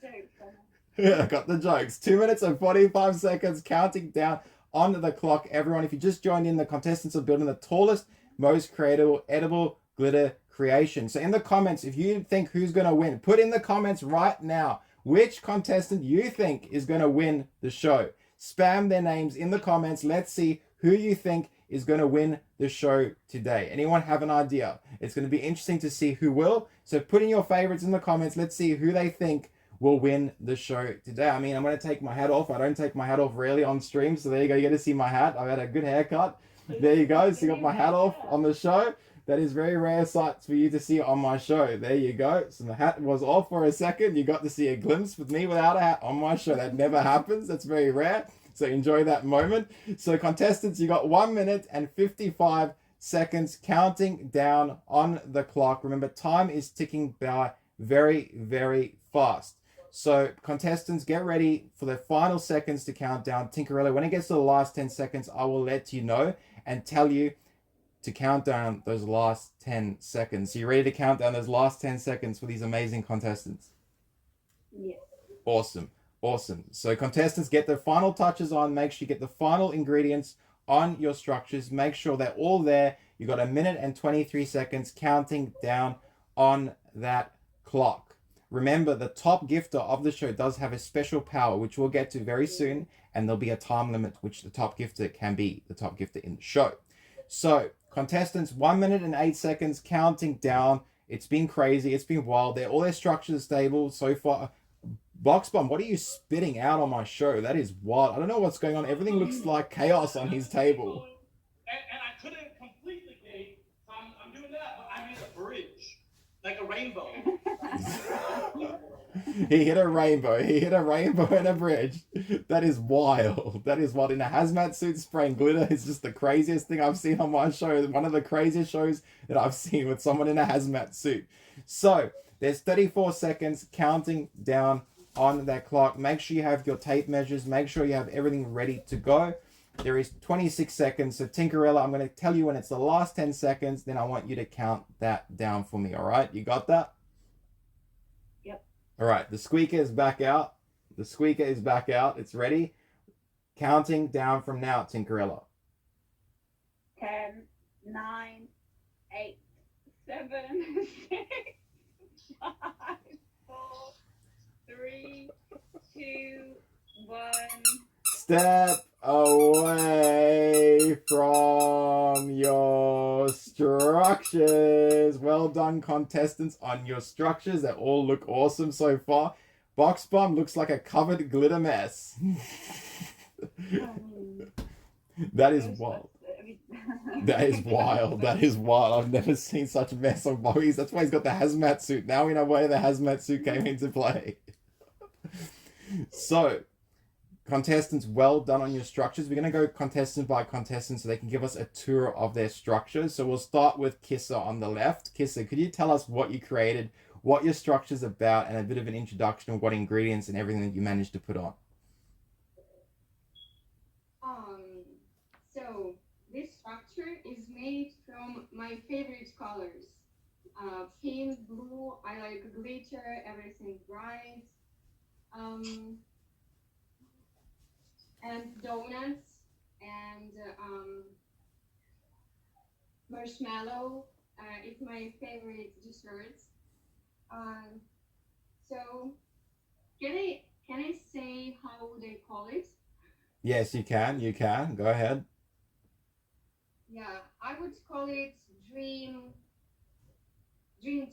yeah, got the jokes. 2 minutes and 45 seconds counting down on the clock. Everyone, if you just joined in, the contestants are building the tallest, most creative, edible glitter creation. So in the comments, if you think who's going to win, put in the comments right now which contestant you think is going to win the show. Spam their names in the comments. Let's see who you think is going to win the show today. Anyone have an idea? It's going to be interesting to see who will. So put in your favorites in the comments. Let's see who they think will win the show today. I mean, I'm going to take my hat off. I don't take my hat off rarely on stream. So there you go. You get to see my hat. I've had a good haircut. There you go. So you got my hat off on the show. That is very rare sights for you to see on my show. There you go. So the hat was off for a second. You got to see a glimpse with me without a hat on my show. That never happens. That's very rare. So enjoy that moment. So contestants, you got 1 minute and 55 seconds counting down on the clock. Remember, time is ticking by very, very fast. So contestants, get ready for the final seconds to count down. Tinkerrella, when it gets to the last 10 seconds, I will let you know and tell you to count down those last 10 seconds. So you ready to count down those last 10 seconds for these amazing contestants? Yes. Awesome. Awesome. So contestants, get the final touches on. Make sure you get the final ingredients on your structures. Make sure they're all there. You got 1 minute and 23 seconds counting down on that clock. Remember, the top gifter of the show does have a special power, which we'll get to very soon. And there'll be a time limit, which the top gifter can be the top gifter in the show. So contestants, 1 minute and 8 seconds counting down. It's been crazy. It's been wild. All their structures are stable so far. Box Bomb, what are you spitting out on my show? That is wild. I don't know what's going on. Everything looks like chaos on his table. And I couldn't complete the gate, so I'm doing that, but I made a bridge, like a rainbow. He hit a rainbow. He hit a rainbow and a bridge. That is wild. That is wild. In a hazmat suit spraying glitter is just the craziest thing I've seen on my show. One of the craziest shows that I've seen with someone in a hazmat suit. So there's 34 seconds counting down on that clock. Make sure you have your tape measures. Make sure you have everything ready to go. There is 26 seconds. So Tinkerrella, I'm going to tell you when it's the last 10 seconds. Then I want you to count that down for me. All right? You got that? Yep. All right. The squeaker is back out. The squeaker is back out. It's ready. Counting down from now, Tinkerrella. 10, 9, 8, 7, 6, 5, 4, 3, 2, 1. Step away from your structures. Well done, contestants, on your structures. They all look awesome so far. Box Bomb looks like a covered glitter mess. That is wild. That is wild. That is wild. I've never seen such a mess on Bobby's. That's why he's got the hazmat suit. Now we know why the hazmat suit came into play. So, contestants, well done on your structures. We're going to go contestant by contestant so they can give us a tour of their structures. So we'll start with Kissa on the left. Kissa, could you tell us what you created, what your structure's about, and a bit of an introduction of what ingredients and everything that you managed to put on? So this structure is made from my favorite colors. Pink, blue, I like glitter, everything bright. And donuts and marshmallow. It's my favorite dessert. So can I say how they call it? Yes, you can. You can. Go ahead. Yeah, I would call it Dream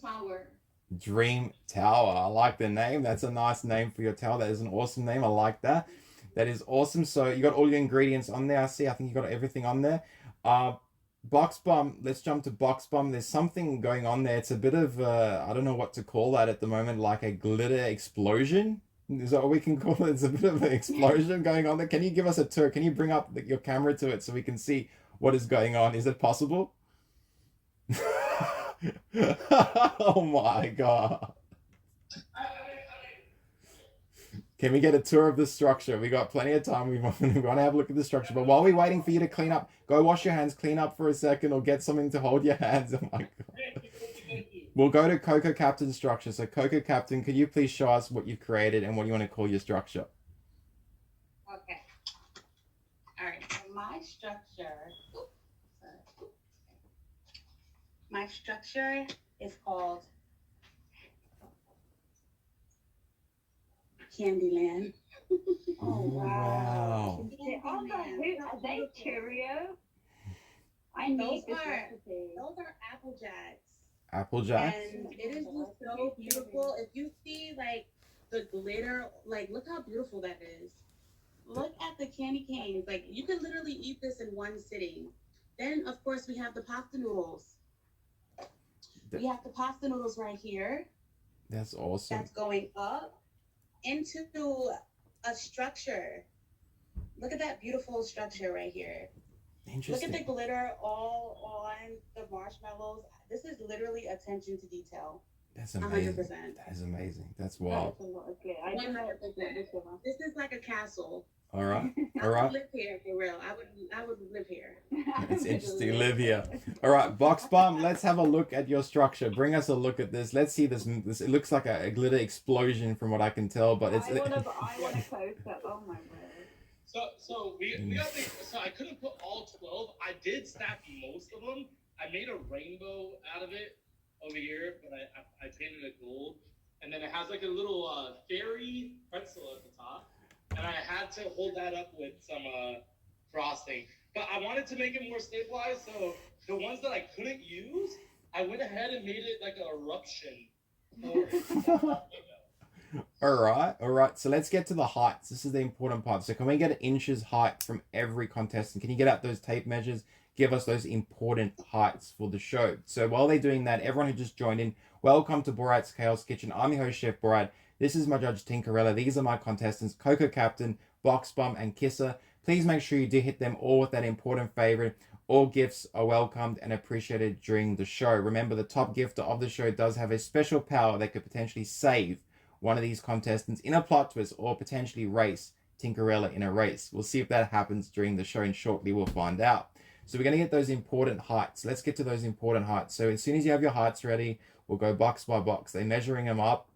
Tower. Dream Tower. I like the name. That's a nice name for your tower. That is an awesome name. I like that. That is awesome. So you got all your ingredients on there. I see. I think you got everything on there. Box Bomb. Let's jump to Box Bomb. There's something going on there. It's a bit of I don't know what to call that at the moment. Like a glitter explosion. Is that what we can call it? It's a bit of an explosion going on there. Can you give us a tour? Can you bring up your camera to it so we can see what is going on? Is it possible? Oh my god. Can we get a tour of the structure? We got plenty of time. We want to have a look at the structure. But while we're waiting for you to clean up, go wash your hands, clean up for a second, or get something to hold your hands. Oh my god. We'll go to Coco Captain's structure. So Coco Captain, could you please show us what you've created and what you want to call your structure? Okay. All right. So my structure is called Candyland. Oh Wow. Are they Cheerio? I need this recipe. Those are Apple Jacks. Apple Jacks? And it is just so beautiful. If you see like the glitter, like look how beautiful that is. Look at the candy canes. Like you could literally eat this in one sitting. Then of course we have the pasta noodles. We have the pasta noodles right here. That's awesome. That's going up into a structure. Look at that beautiful structure right here. Interesting. Look at the glitter all on the marshmallows. This is literally attention to detail. That's amazing. 100%. That is amazing. That's wild. I do know This is like a castle. All right. I All right. would live here for real. I would live here. It's interesting to live here. All right, Box Bomb, let's have a look at your structure. Bring us a look at this. Let's see this. It looks like a glitter explosion from what I can tell, but it's... I want to post that. Oh my word. So I couldn't put all 12. I did stack most of them. I made a rainbow out of it over here, but I painted it gold. And then it has like a little fairy pretzel at the top. And I had to hold that up with some frosting. But I wanted to make it more stabilized, so the ones that I couldn't use, I went ahead and made it like an eruption. All right. So let's get to the heights. This is the important part. So can we get an inches height from every contestant? Can you get out those tape measures? Give us those important heights for the show. So while they're doing that, everyone who just joined in, welcome to Borat's Chaos Kitchen. I'm your host, Chef Borat. This is my judge, Tinkerrella. These are my contestants, Coco Captain, Box Bomb, and Kisser. Please make sure you do hit them all with that important favorite. All gifts are welcomed and appreciated during the show. Remember, the top gifter of the show does have a special power that could potentially save one of these contestants in a plot twist or potentially race Tinkerrella in a race. We'll see if that happens during the show, and shortly we'll find out. So we're going to get those important heights. Let's get to those important heights. So as soon as you have your heights ready, we'll go box by box. They're measuring them up.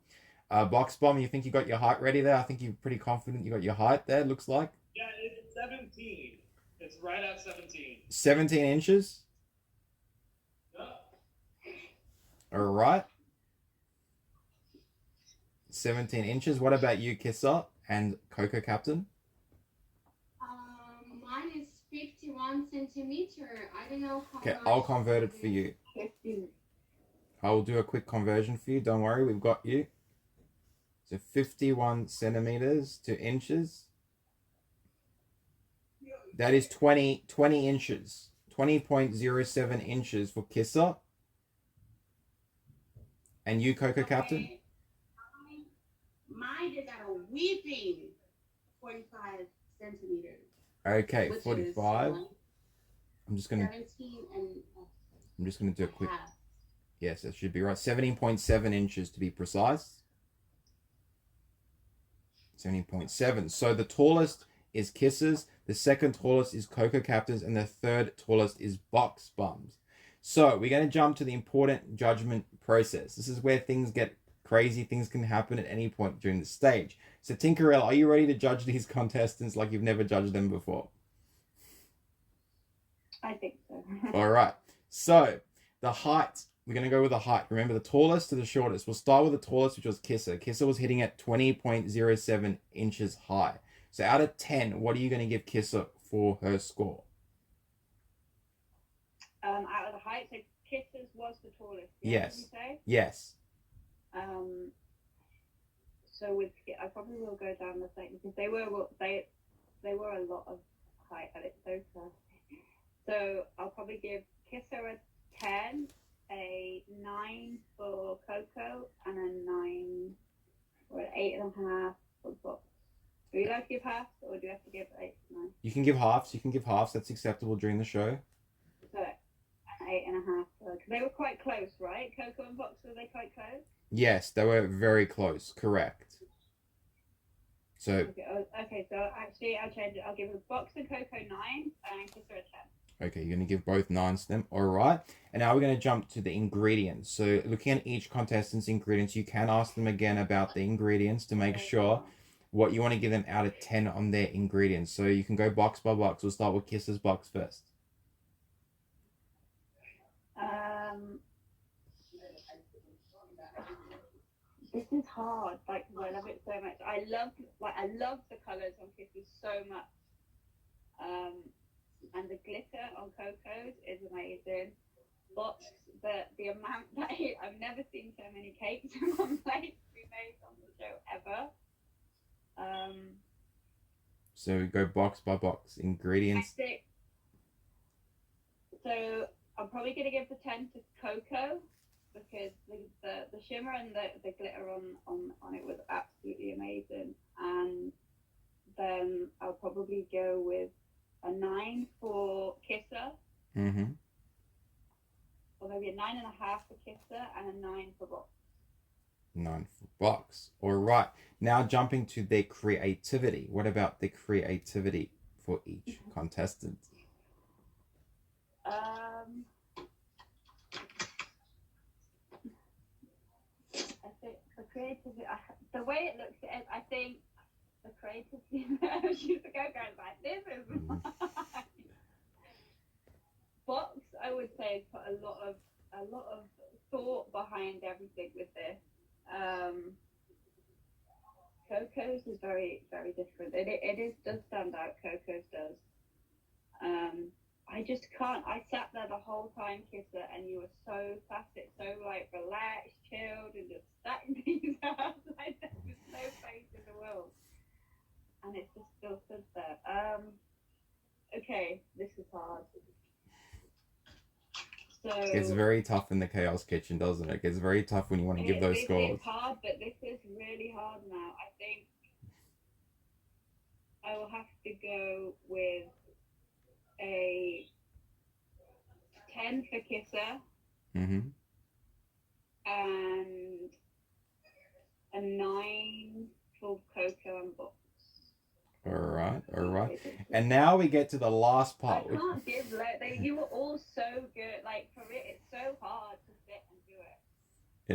Box Bomb, you think you got your height ready there? I think you're pretty confident you got your height there, it looks like. Yeah, it's 17. It's right at 17. 17 inches? Yeah. All right. 17 inches. What about you, Kisser and Coco Captain? Mine is 51 51 centimeter. I don't know how Okay, much. I'll convert it for you. 50. I will do a quick conversion for you. Don't worry, we've got you. So 51 centimeters to inches. That is 20 inches. 20.07 inches for Kisser. And you, Coco Captain? Okay. Mine is at a whopping 45 centimeters. Okay, Which 45. Is I'm just gonna 17 and do a quick. half. Yes, that should be right. 17.7 inches to be precise. 17.7. So the tallest is Kisses, the second tallest is Coco Captains, and the third tallest is Box Bums. So we're going to jump to the important judgment process. This is where things get crazy. Things can happen at any point during the stage. So Tinkerrella, are you ready to judge these contestants like you've never judged them before? I think so. All right. So the height, we're going to go with the height. Remember, the tallest to the shortest. We'll start with the tallest, which was Kisser. Kisser was hitting at 20.07 inches high. So out of 10, what are you going to give Kisser for her score? Out of the height, so Kisses was the tallest. Yes. Did you say? Yes. So with I probably will go down the same because they were a lot of height and it's so fast. So I'll probably give Kisser a 10, a 9 for Coco, and a 9 or an 8.5 for Box. Do you like to give halves or do you have to give 8, 9? You can give halves. You can give halves. That's acceptable during the show. So an 8.5. Because they were quite close, right? Coco and Box, were they quite close? Yes, they were very close. Correct. So Okay, so actually I'll change it. I'll give a Box and Coco 9 and Kisser a 10. okay, you're going to give both 9s to them. All right. And now we're going to jump to the ingredients. So looking at each contestant's ingredients, you can ask them again about the ingredients to make sure what you want to give them out of 10 on their ingredients. So you can go box by box. We'll start with Kisser's box first. This is hard. Like, I love it so much. I love the colors on Kisses so much. And the glitter on Coco's is amazing. Box, the amount that I've never seen so many cakes in one plate be made on the show ever. So we go box by box. Ingredients. So I'm probably gonna give the 10 to Coco because the shimmer and the glitter on it was absolutely amazing. And then I'll probably go with a 9 for Kisser. Mm-hmm. Or maybe a 9.5 for Kisser and a 9 for Box. 9 for Box. All right. Now jumping to their creativity. What about the creativity for each contestant? I think the creativity, the way it looks at it, I think the creativity, she's the go-go like, this is mine. Box, I would say, put a lot of thought behind everything with this. Coco's is very, very different. It does stand out. Coco's does. I just can't. I sat there the whole time, Kisser, and you were so classic, so like relaxed, chilled, and just sat in these hours. Like there was no face in the world, and it just still stood there. Okay, this is hard. So It's very tough in the Chaos Kitchen, doesn't it? It gets very tough when you want to give those scores. It's hard, but this is really hard now. I think I will have to go with a 10 for Kisser. Mm-hmm. And a 9 for Coco and Box. All right. And now we get to the last part. I can't give you were all so good. Like for it, it's so hard to sit and do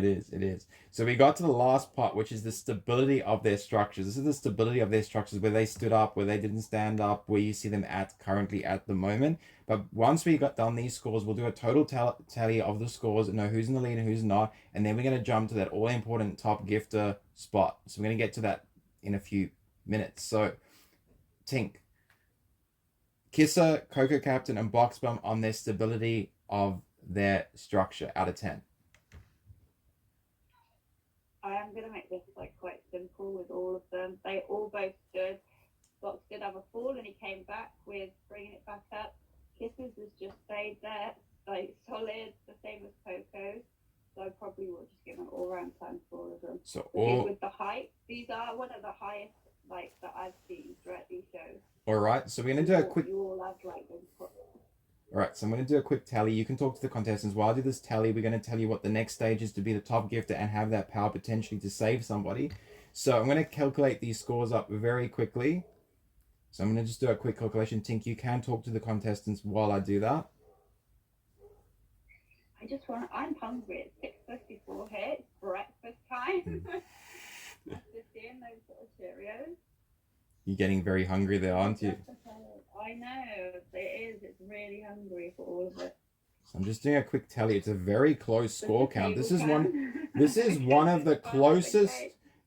it. It is. So we got to the last part, which is the stability of their structures. This is the stability of their structures, where they stood up, where they didn't stand up, where you see them currently at the moment. But once we got done these scores, we'll do a total tally of the scores and know who's in the lead and who's not. And then we're going to jump to that all-important top gifter spot. So we're going to get to that in a few minutes. So, Tink, Kisser, Coco Captain, and Box Bum on their stability of their structure out of 10. I am going to make this like quite simple with all of them. They all both stood. Box did have a fall and he came back with bringing it back up. Kisses has just stayed there, like solid, the same as Coco's. So I probably will just give an all-round 10 for all of them. So with the height, these are one of the highest like that I've seen throughout these shows. All right, so we're gonna do a quick. You all have like input. All right, so I'm gonna do a quick tally. You can talk to the contestants while I do this tally. We're gonna tell you what the next stage is to be the top gifter and have that power potentially to save somebody. So I'm gonna calculate these scores up very quickly. So I'm gonna just do a quick calculation. Tink, you can talk to the contestants while I do that. I'm hungry. It's 6:54 here. It's breakfast time. Just eating those sort of Cheerios. You're getting very hungry there, aren't you? I know. It is. It's really hungry for all of it. So I'm just doing a quick tally. It's a very close score count. This is one of the closest.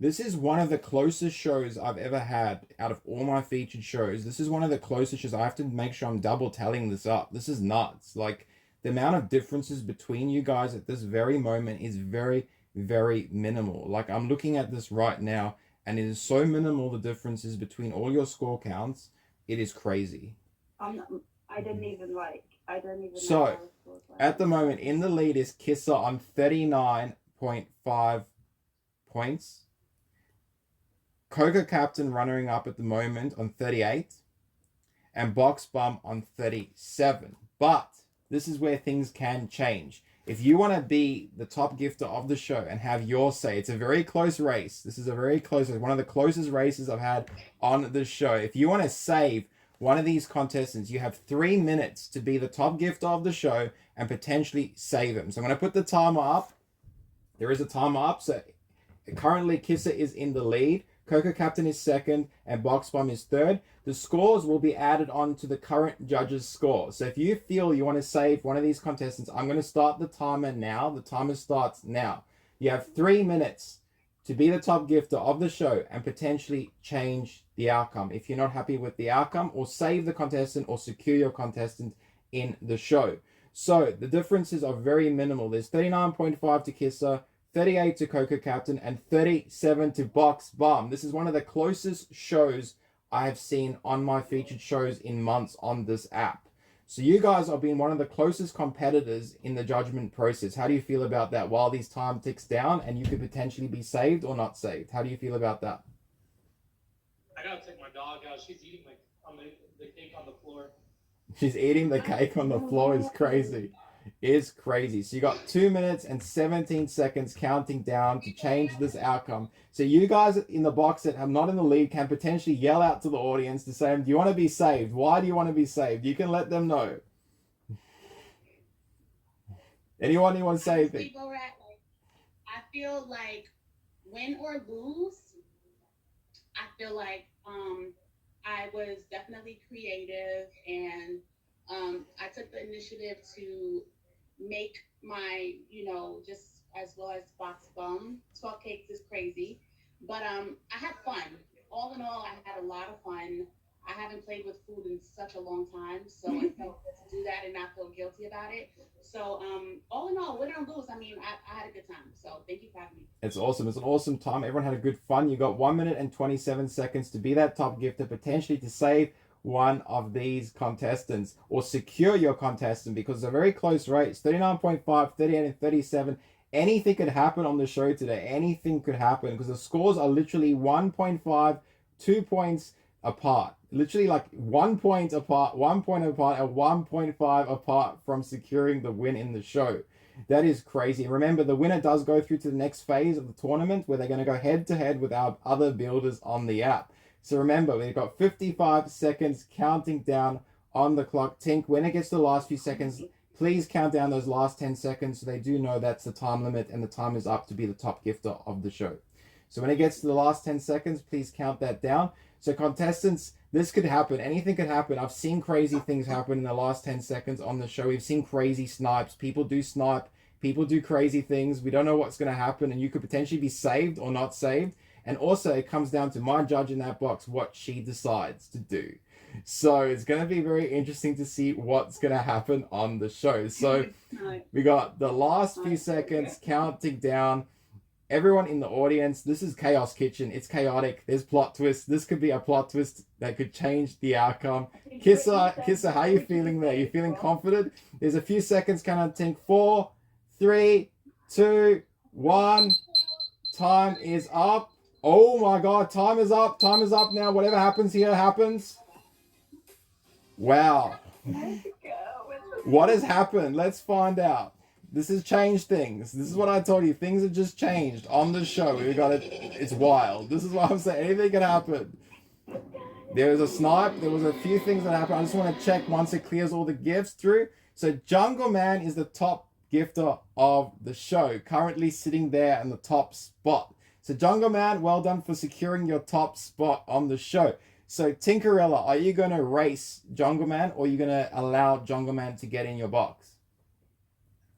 This is one of the closest shows I've ever had out of all my featured shows. This is one of the closest shows. I have to make sure I'm double tallying this up. This is nuts. Like, the amount of differences between you guys at this very moment is very, very minimal. Like, I'm looking at this right now, and it is so minimal, the differences between all your score counts. It is crazy. I don't even So, know at the moment, in the lead is Kisser on 39.5 points. Coco Captain running up at the moment on 38. And Box Bum on 37. But this is where things can change. If you want to be the top gifter of the show and have your say, it's a very close race. This is a very close, one of the closest races I've had on the show. If you want to save one of these contestants, you have 3 minutes to be the top gifter of the show and potentially save them. So I'm going to put the timer up. There is a timer up. So currently Kisser is in the lead. Coco Captain is second and Box Bum is third. The scores will be added on to the current judges' score. So if you feel you want to save one of these contestants, I'm going to start the timer now. The timer starts now. You have 3 minutes to be the top gifter of the show and potentially change the outcome if you're not happy with the outcome, or save the contestant or secure your contestant in the show. So the differences are very minimal. There's 39.5 to Kisser, 38 to Coco Captain, and 37 to Box Bum. This is one of the closest shows I have seen on my featured shows in months on this app. So you guys are being one of the closest competitors in the judgment process. How do you feel about that while these time ticks down and you could potentially be saved or not saved? How do you feel about that? I gotta take my dog out. She's eating the cake on the floor. She's eating the cake on the floor. Is crazy. Is crazy. So you got 2 minutes and 17 seconds counting down to change this outcome. So you guys in the box that are not in the lead can potentially yell out to the audience to say, do you want to be saved? Why do you want to be saved? You can let them know. Anyone you want to say anything? I feel like win or lose, I feel like I was definitely creative, and I took the initiative to make my, just as well as Box Bum. 12 cakes is crazy, but I had fun. All in all, I had a lot of fun. I haven't played with food in such a long time, so I felt good to do that and not feel guilty about it. So all in all, win or lose, I had a good time. So thank you for having me. It's awesome. It's an awesome time. Everyone had a good fun. You got 1 minute and 27 seconds to be that top gifter, potentially to save one of these contestants or secure your contestant, because it's a very close race. 39.5, 38, and 37. Anything could happen on the show today. Anything could happen because the scores are literally 1.5, 2 points apart. Literally like 1 point apart, 1 point apart, and 1.5 apart from securing the win in the show. That is crazy. Remember, the winner does go through to the next phase of the tournament where they're going to go head to head with our other builders on the app. So remember, we've got 55 seconds counting down on the clock. Tink, when it gets to the last few seconds, please count down those last 10 seconds so they do know that's the time limit and the time is up to be the top gifter of the show. So when it gets to the last 10 seconds, please count that down. So contestants, this could happen. Anything could happen. I've seen crazy things happen in the last 10 seconds on the show. We've seen crazy snipes. People do snipe. People do crazy things. We don't know what's going to happen, and you could potentially be saved or not saved. And also, it comes down to my judge in that box, what she decides to do. So it's going to be very interesting to see what's going to happen on the show. So we got the last few seconds counting down. Everyone in the audience, this is Chaos Kitchen. It's chaotic. There's plot twists. This could be a plot twist that could change the outcome. Kissa, how are you feeling there? You feeling confident? There's a few seconds counting. 4, 3, 2, 1. Time is up. Oh my God, time is up. Time is up now. Whatever happens here happens. Wow. What has happened? Let's find out. This has changed things. This is what I told you. Things have just changed on the show. We got it. It's wild. This is what I'm saying. Anything can happen. There was a snipe. There was a few things that happened. I just want to check once it clears all the gifts through. So Jungle Man is the top gifter of the show, currently sitting there in the top spot. So Jungle Man, well done for securing your top spot on the show. So Tinkerrella, are you going to race Jungle Man, or are you going to allow Jungle Man to get in your box?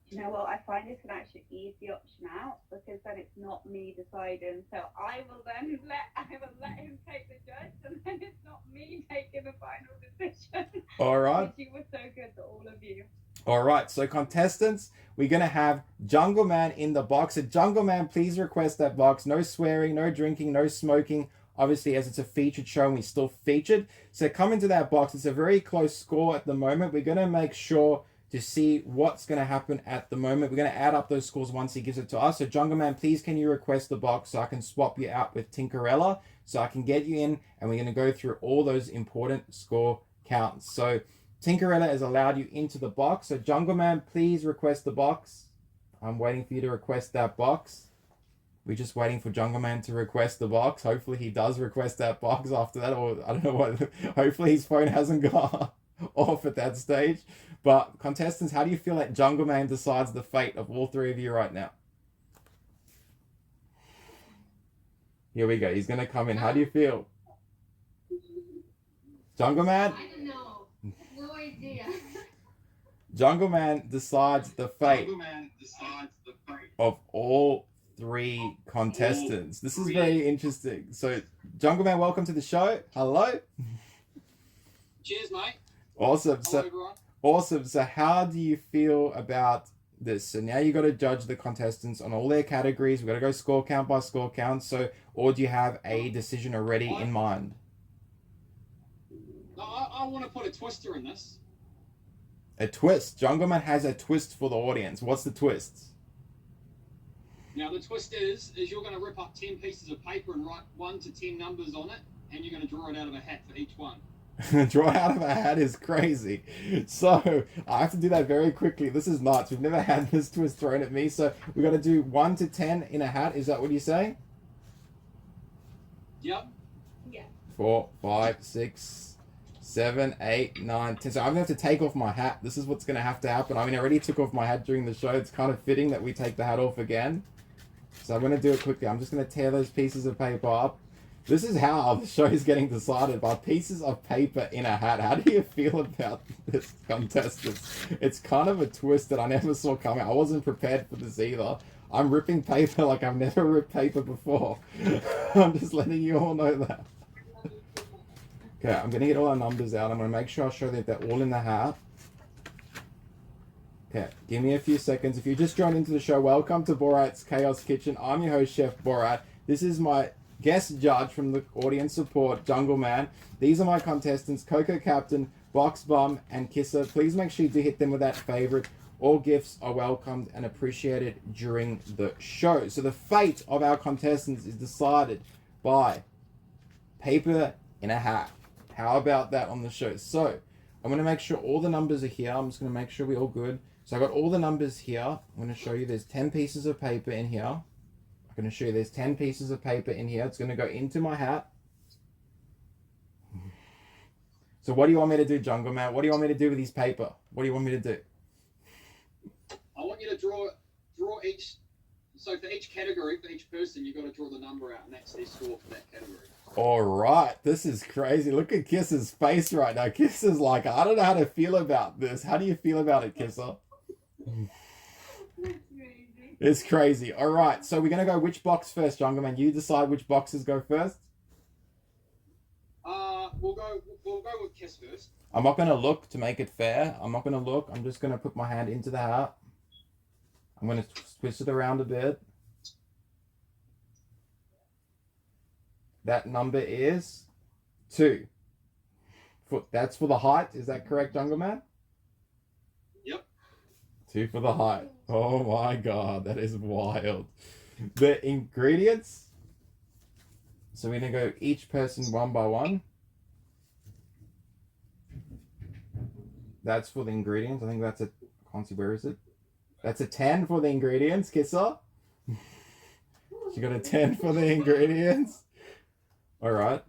You know what? I find this can actually ease the option out, because then it's not me deciding. So I will then let him take the judge, and then it's not me making the final decision. All right. You were so good to all of you. All right. So contestants, we're going to have Jungle Man in the box. So Jungle Man, please request that box. No swearing, no drinking, no smoking. Obviously, as it's a featured show and we still featured. So come into that box. It's a very close score at the moment. We're going to make sure to see what's going to happen at the moment. We're going to add up those scores once he gives it to us. So Jungle Man, please can you request the box so I can swap you out with Tinkerrella, so I can get you in, and we're going to go through all those important score counts. So Tinkerrella has allowed you into the box. So Jungle Man, please request the box. I'm waiting for you to request that box. We're just waiting for Jungle Man to request the box. Hopefully he does request that box after that, or I don't know what. Hopefully his phone hasn't gone off at that stage. But contestants, how do you feel like Jungle Man decides the fate of all three of you right now? Here we go. He's going to come in. How do you feel? Jungle Man? I don't know. No idea. Jungle Man decides the fate of all three contestants. This is very interesting. So, Jungle Man, welcome to the show. Hello. Cheers, mate. Awesome. Hello, everyone. Awesome. So how do you feel about this? So now you got to judge the contestants on all their categories. We've got to go score count by score count. So, or do you have a decision already in mind? No, I want to put a twister in this. A twist. Jungle Man has a twist for the audience. What's the twist? Now, the twist is you're going to rip up 10 pieces of paper and write 1 to 10 numbers on it, and you're going to draw it out of a hat for each one. Draw out of a hat is crazy. So I have to do that very quickly. This is nuts. We've never had this twist thrown at me. So we got to do 1 to 10 in a hat. Is that what you're saying? Yep. Yeah. 4, 5, 6, 7, 8, 9, 10. So I'm gonna have to take off my hat. This is what's gonna have to happen. I mean, I already took off my hat during the show. It's kind of fitting that we take the hat off again. So I'm gonna do it quickly. I'm just gonna tear those pieces of paper up. This is how the show is getting decided, by pieces of paper in a hat. How do you feel about this, contestants? It's kind of a twist that I never saw coming. I wasn't prepared for this either. I'm ripping paper like I've never ripped paper before. I'm just letting you all know that. Okay, I'm going to get all our numbers out. I'm going to make sure I show that they're all in the hat. Okay, give me a few seconds. If you just joined into the show, welcome to Borat's Chaos Kitchen. I'm your host, Chef Borat. This is my guest judge from the audience support, Jungle Man. These are my contestants, Coco Captain, Box Bum, and Kisser. Please make sure you do hit them with that favorite. All gifts are welcomed and appreciated during the show. So the fate of our contestants is decided by paper in a hat. How about that on the show? So I'm going to make sure all the numbers are here. I'm just going to make sure we're all good. So I got all the numbers here. I'm going to show you there's 10 pieces of paper in here. I'm going to show you there's 10 pieces of paper in here. It's going to go into my hat. So what do you want me to do, Jungle Man? What do you want me to do with these paper? What do you want me to do? I want you to draw each. So for each category, for each person, you've got to draw the number out, and that's their score for that category. All right, this is crazy. Look at Kisser's face right now. Kisser's like, I don't know how to feel about this. How do you feel about it, Kisser? It's crazy. All right, so we're going to go which box first, Jungle Man? You decide which boxes go first? we'll go with Kiss first. I'm not going to look to make it fair. I'm not going to look. I'm just going to put my hand into the hat. I'm going to twist it around a bit. That number is 2. That's for the height. Is that correct, Jungle Man? Yep. 2 for the height. Oh my god, that is wild. The ingredients. So we're going to go each person one by one. That's for the ingredients. I think that's a... I can't see, where is it? That's a 10 for the ingredients, Kissa. She got a 10 for the ingredients. Alright.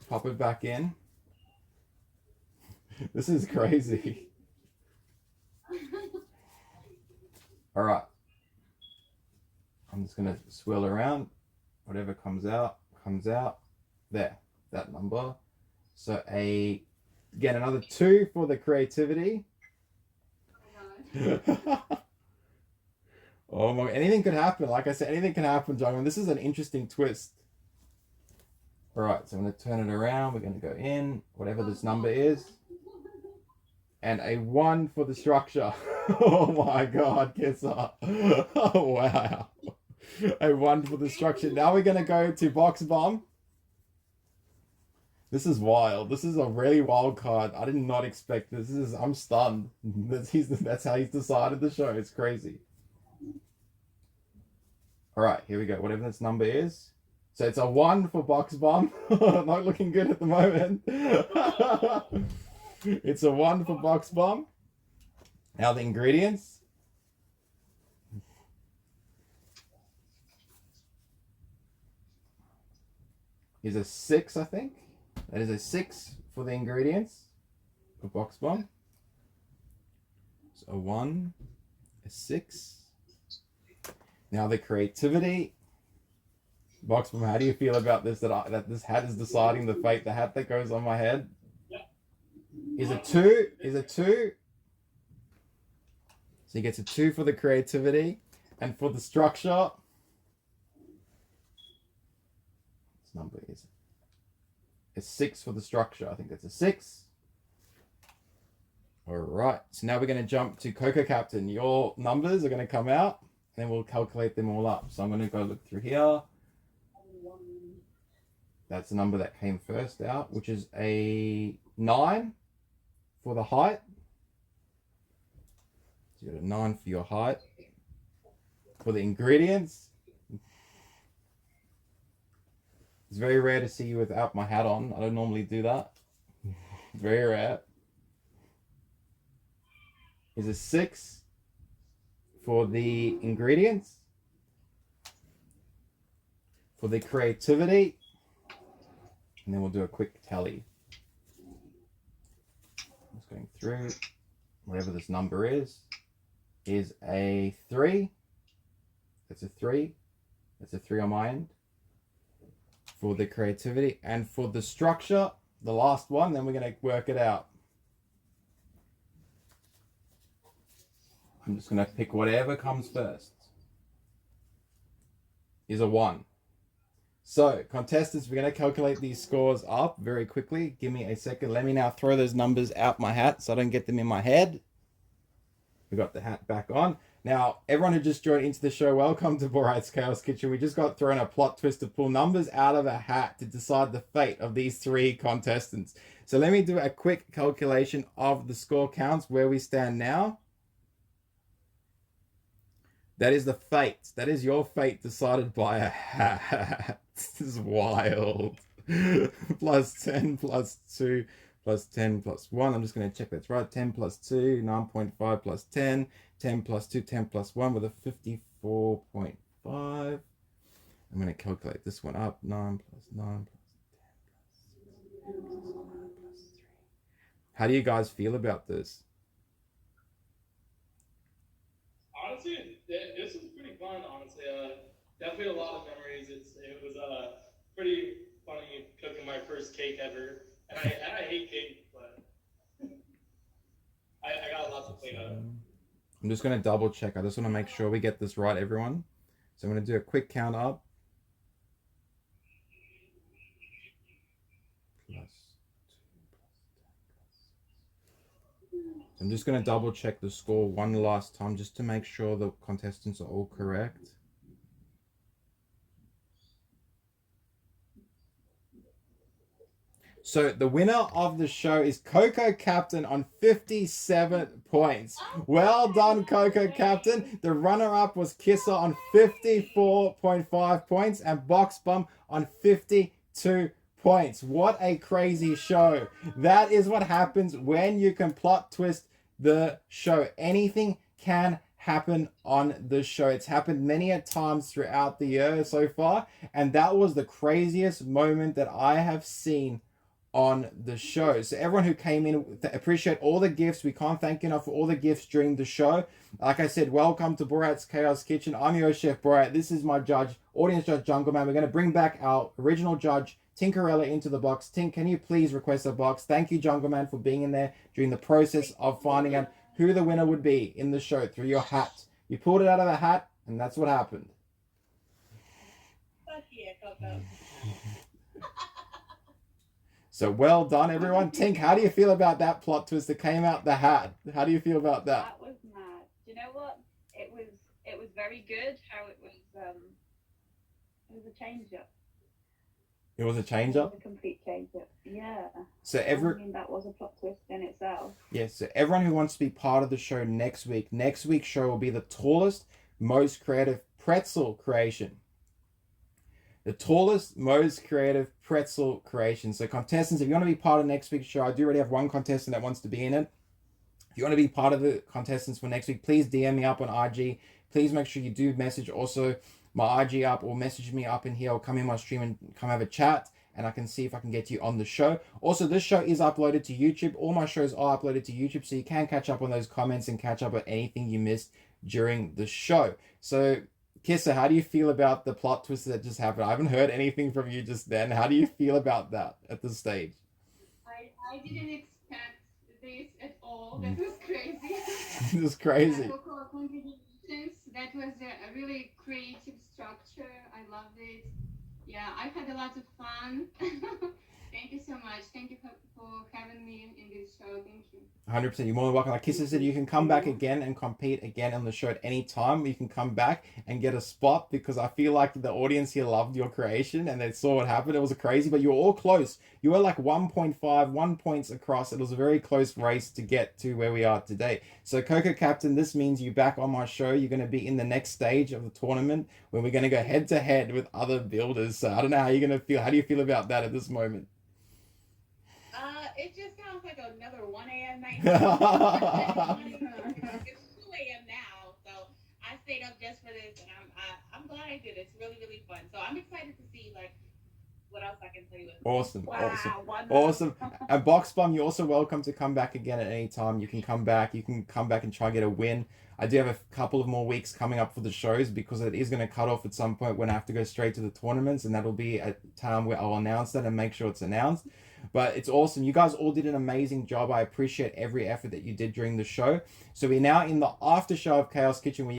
Pop it back in. This is crazy. Alright. I'm just going to swirl around. Whatever comes out, comes out. There. That number. So again, another 2 for the creativity. Oh my, anything could happen. Like I said, anything can happen, Jungle. This is an interesting twist. Alright, so I'm going to turn it around. We're going to go in, whatever this number is. And a 1 for the structure. Oh my god, Kissa. Oh wow. A 1 for the structure. Now we're going to go to Box Bomb. This is wild. This is a really wild card. I did not expect this. I'm stunned. That's how he's decided the show. It's crazy. Alright, here we go. Whatever this number is. So it's a 1 for Box Bomb. Not looking good at the moment. It's a 1 for Box Bomb. Now the ingredients. Is a 6, I think. That is a 6 for the ingredients for Box Bomb. So a 1, a 6. Now the creativity. Box Bomb, how do you feel about this? That this hat is deciding the fate. The hat that goes on my head is a 2. Is a 2. So he gets a 2 for the creativity, and for the structure. This number is a 6 for the structure. I think that's a 6. All right. So now we're going to jump to Coco Captain. Your numbers are going to come out, and then we'll calculate them all up. So I'm going to go look through here. That's the number that came first out, which is a 9 for the height. So you got a 9 for your height. For the ingredients, it's very rare to see you without my hat on. I don't normally do that. Very rare. Is a 6 for the ingredients. For the creativity. And then we'll do a quick tally. Just going through. Whatever this number is a 3. That's a 3. That's a 3 on my end. For the creativity. And for the structure, the last one, then we're going to work it out. I'm just going to pick whatever comes first. Is a 1. So, contestants, we're going to calculate these scores up very quickly. Give me a second. Let me now throw those numbers out my hat so I don't get them in my head. We got the hat back on. Now, everyone who just joined into the show, welcome to Borat's Chaos Kitchen. We just got thrown a plot twist to pull numbers out of a hat to decide the fate of these 3 contestants. So let me do a quick calculation of the score counts, where we stand now. That is the fate. That is your fate decided by a hat. This is wild. Plus 10 plus 2 plus 10 plus 1. I'm just going to check that's right. 10 plus 2, 9.5 plus 10. 10 plus 2, 10 plus 1 with a 54.5. I'm going to calculate this one up. 9 plus 9 plus 10 plus 6 plus 9 plus 3. How do you guys feel about this? Honestly, this was pretty fun. Honestly, definitely a lot of memories. It was pretty funny cooking my first cake ever, and I hate cake, but I got lots to clean up. I'm just going to double check. I just want to make sure we get this right, everyone. So I'm going to do a quick count up. Plus I'm just going to double check the score one last time just to make sure the contestants are all correct. So the winner of the show is Coco Captain on 57 points. Well done, Coco Captain. The runner-up was Kisser on 54.5 points and Box Bum on 52 points. What a crazy show. That is what happens when you can plot twist the show. Anything can happen on the show. It's happened many a times throughout the year so far, and that was the craziest moment that I have seen on the show. So everyone who came in, appreciate all the gifts. We can't thank you enough for all the gifts during the show. Like I said, welcome to Borat's Chaos Kitchen. I'm your chef, Borat. This is my judge, audience judge, Jungle Man. We're going to bring back our original judge, Tinkerrella, into the box. Tink, can you please request a box? Thank you, Jungle Man, for being in there during the process of finding out who the winner would be in the show through your hat. You pulled it out of the hat, and that's what happened. Fuck yeah, Coco. So well done, everyone. Tink, how do you feel about that plot twist that came out the hat? How do you feel about that? That was mad. Do you know what? It was very good. How it was a change up. It was a change It up? was a complete change up. Yeah. So I mean, that was a plot twist in itself. Yes, so everyone who wants to be part of the show next week's show will be the tallest, most creative pretzel creation. The tallest, most creative pretzel creation. So contestants, if you want to be part of next week's show, I do already have one contestant that wants to be in it. If you want to be part of the contestants for next week, please DM me up on IG. Please make sure you do message also my IG up or message me up in here or come in my stream and come have a chat and I can see if I can get you on the show. Also, this show is uploaded to YouTube. All my shows are uploaded to YouTube, so you can catch up on those comments and catch up on anything you missed during the show. So Kissa, how do you feel about the plot twist that just happened? I haven't heard anything from you just then. How do you feel about that at this stage? I didn't expect this at all. That was crazy. It was crazy. Congratulations. That was a really creative structure. I loved it. Yeah, I had a lot of fun. Thank you so much. Thank you for having me in this show. Thank you. 100%. You're more than welcome. Like Kissa said, you can come back again and compete again on the show at any time. You can come back and get a spot because I feel like the audience here loved your creation and they saw what happened. It was crazy, but you were all close. You were like 1 points across. It was a very close race to get to where we are today. So Coco Captain, this means you back on my show. You're going to be in the next stage of the tournament where we're going to go head to head with other builders. So I don't know how you're going to feel. How do you feel about that at this moment? It just sounds like another 1 a.m. night. It's 2 a.m. now, so I stayed up just for this, and I'm glad I did. It's really, really fun. So I'm excited to see like what else I can play with. Awesome. Wow, Awesome. And Box Bum, you're also welcome to come back again at any time. You can come back. You can come back and try and get a win. I do have a couple of more weeks coming up for the shows because it is going to cut off at some point when I have to go straight to the tournaments, and that'll be a time where I'll announce that and make sure it's announced. But it's awesome. You guys all did an amazing job. I appreciate every effort that you did during the show. So we're now in the after show of Chaos Kitchen where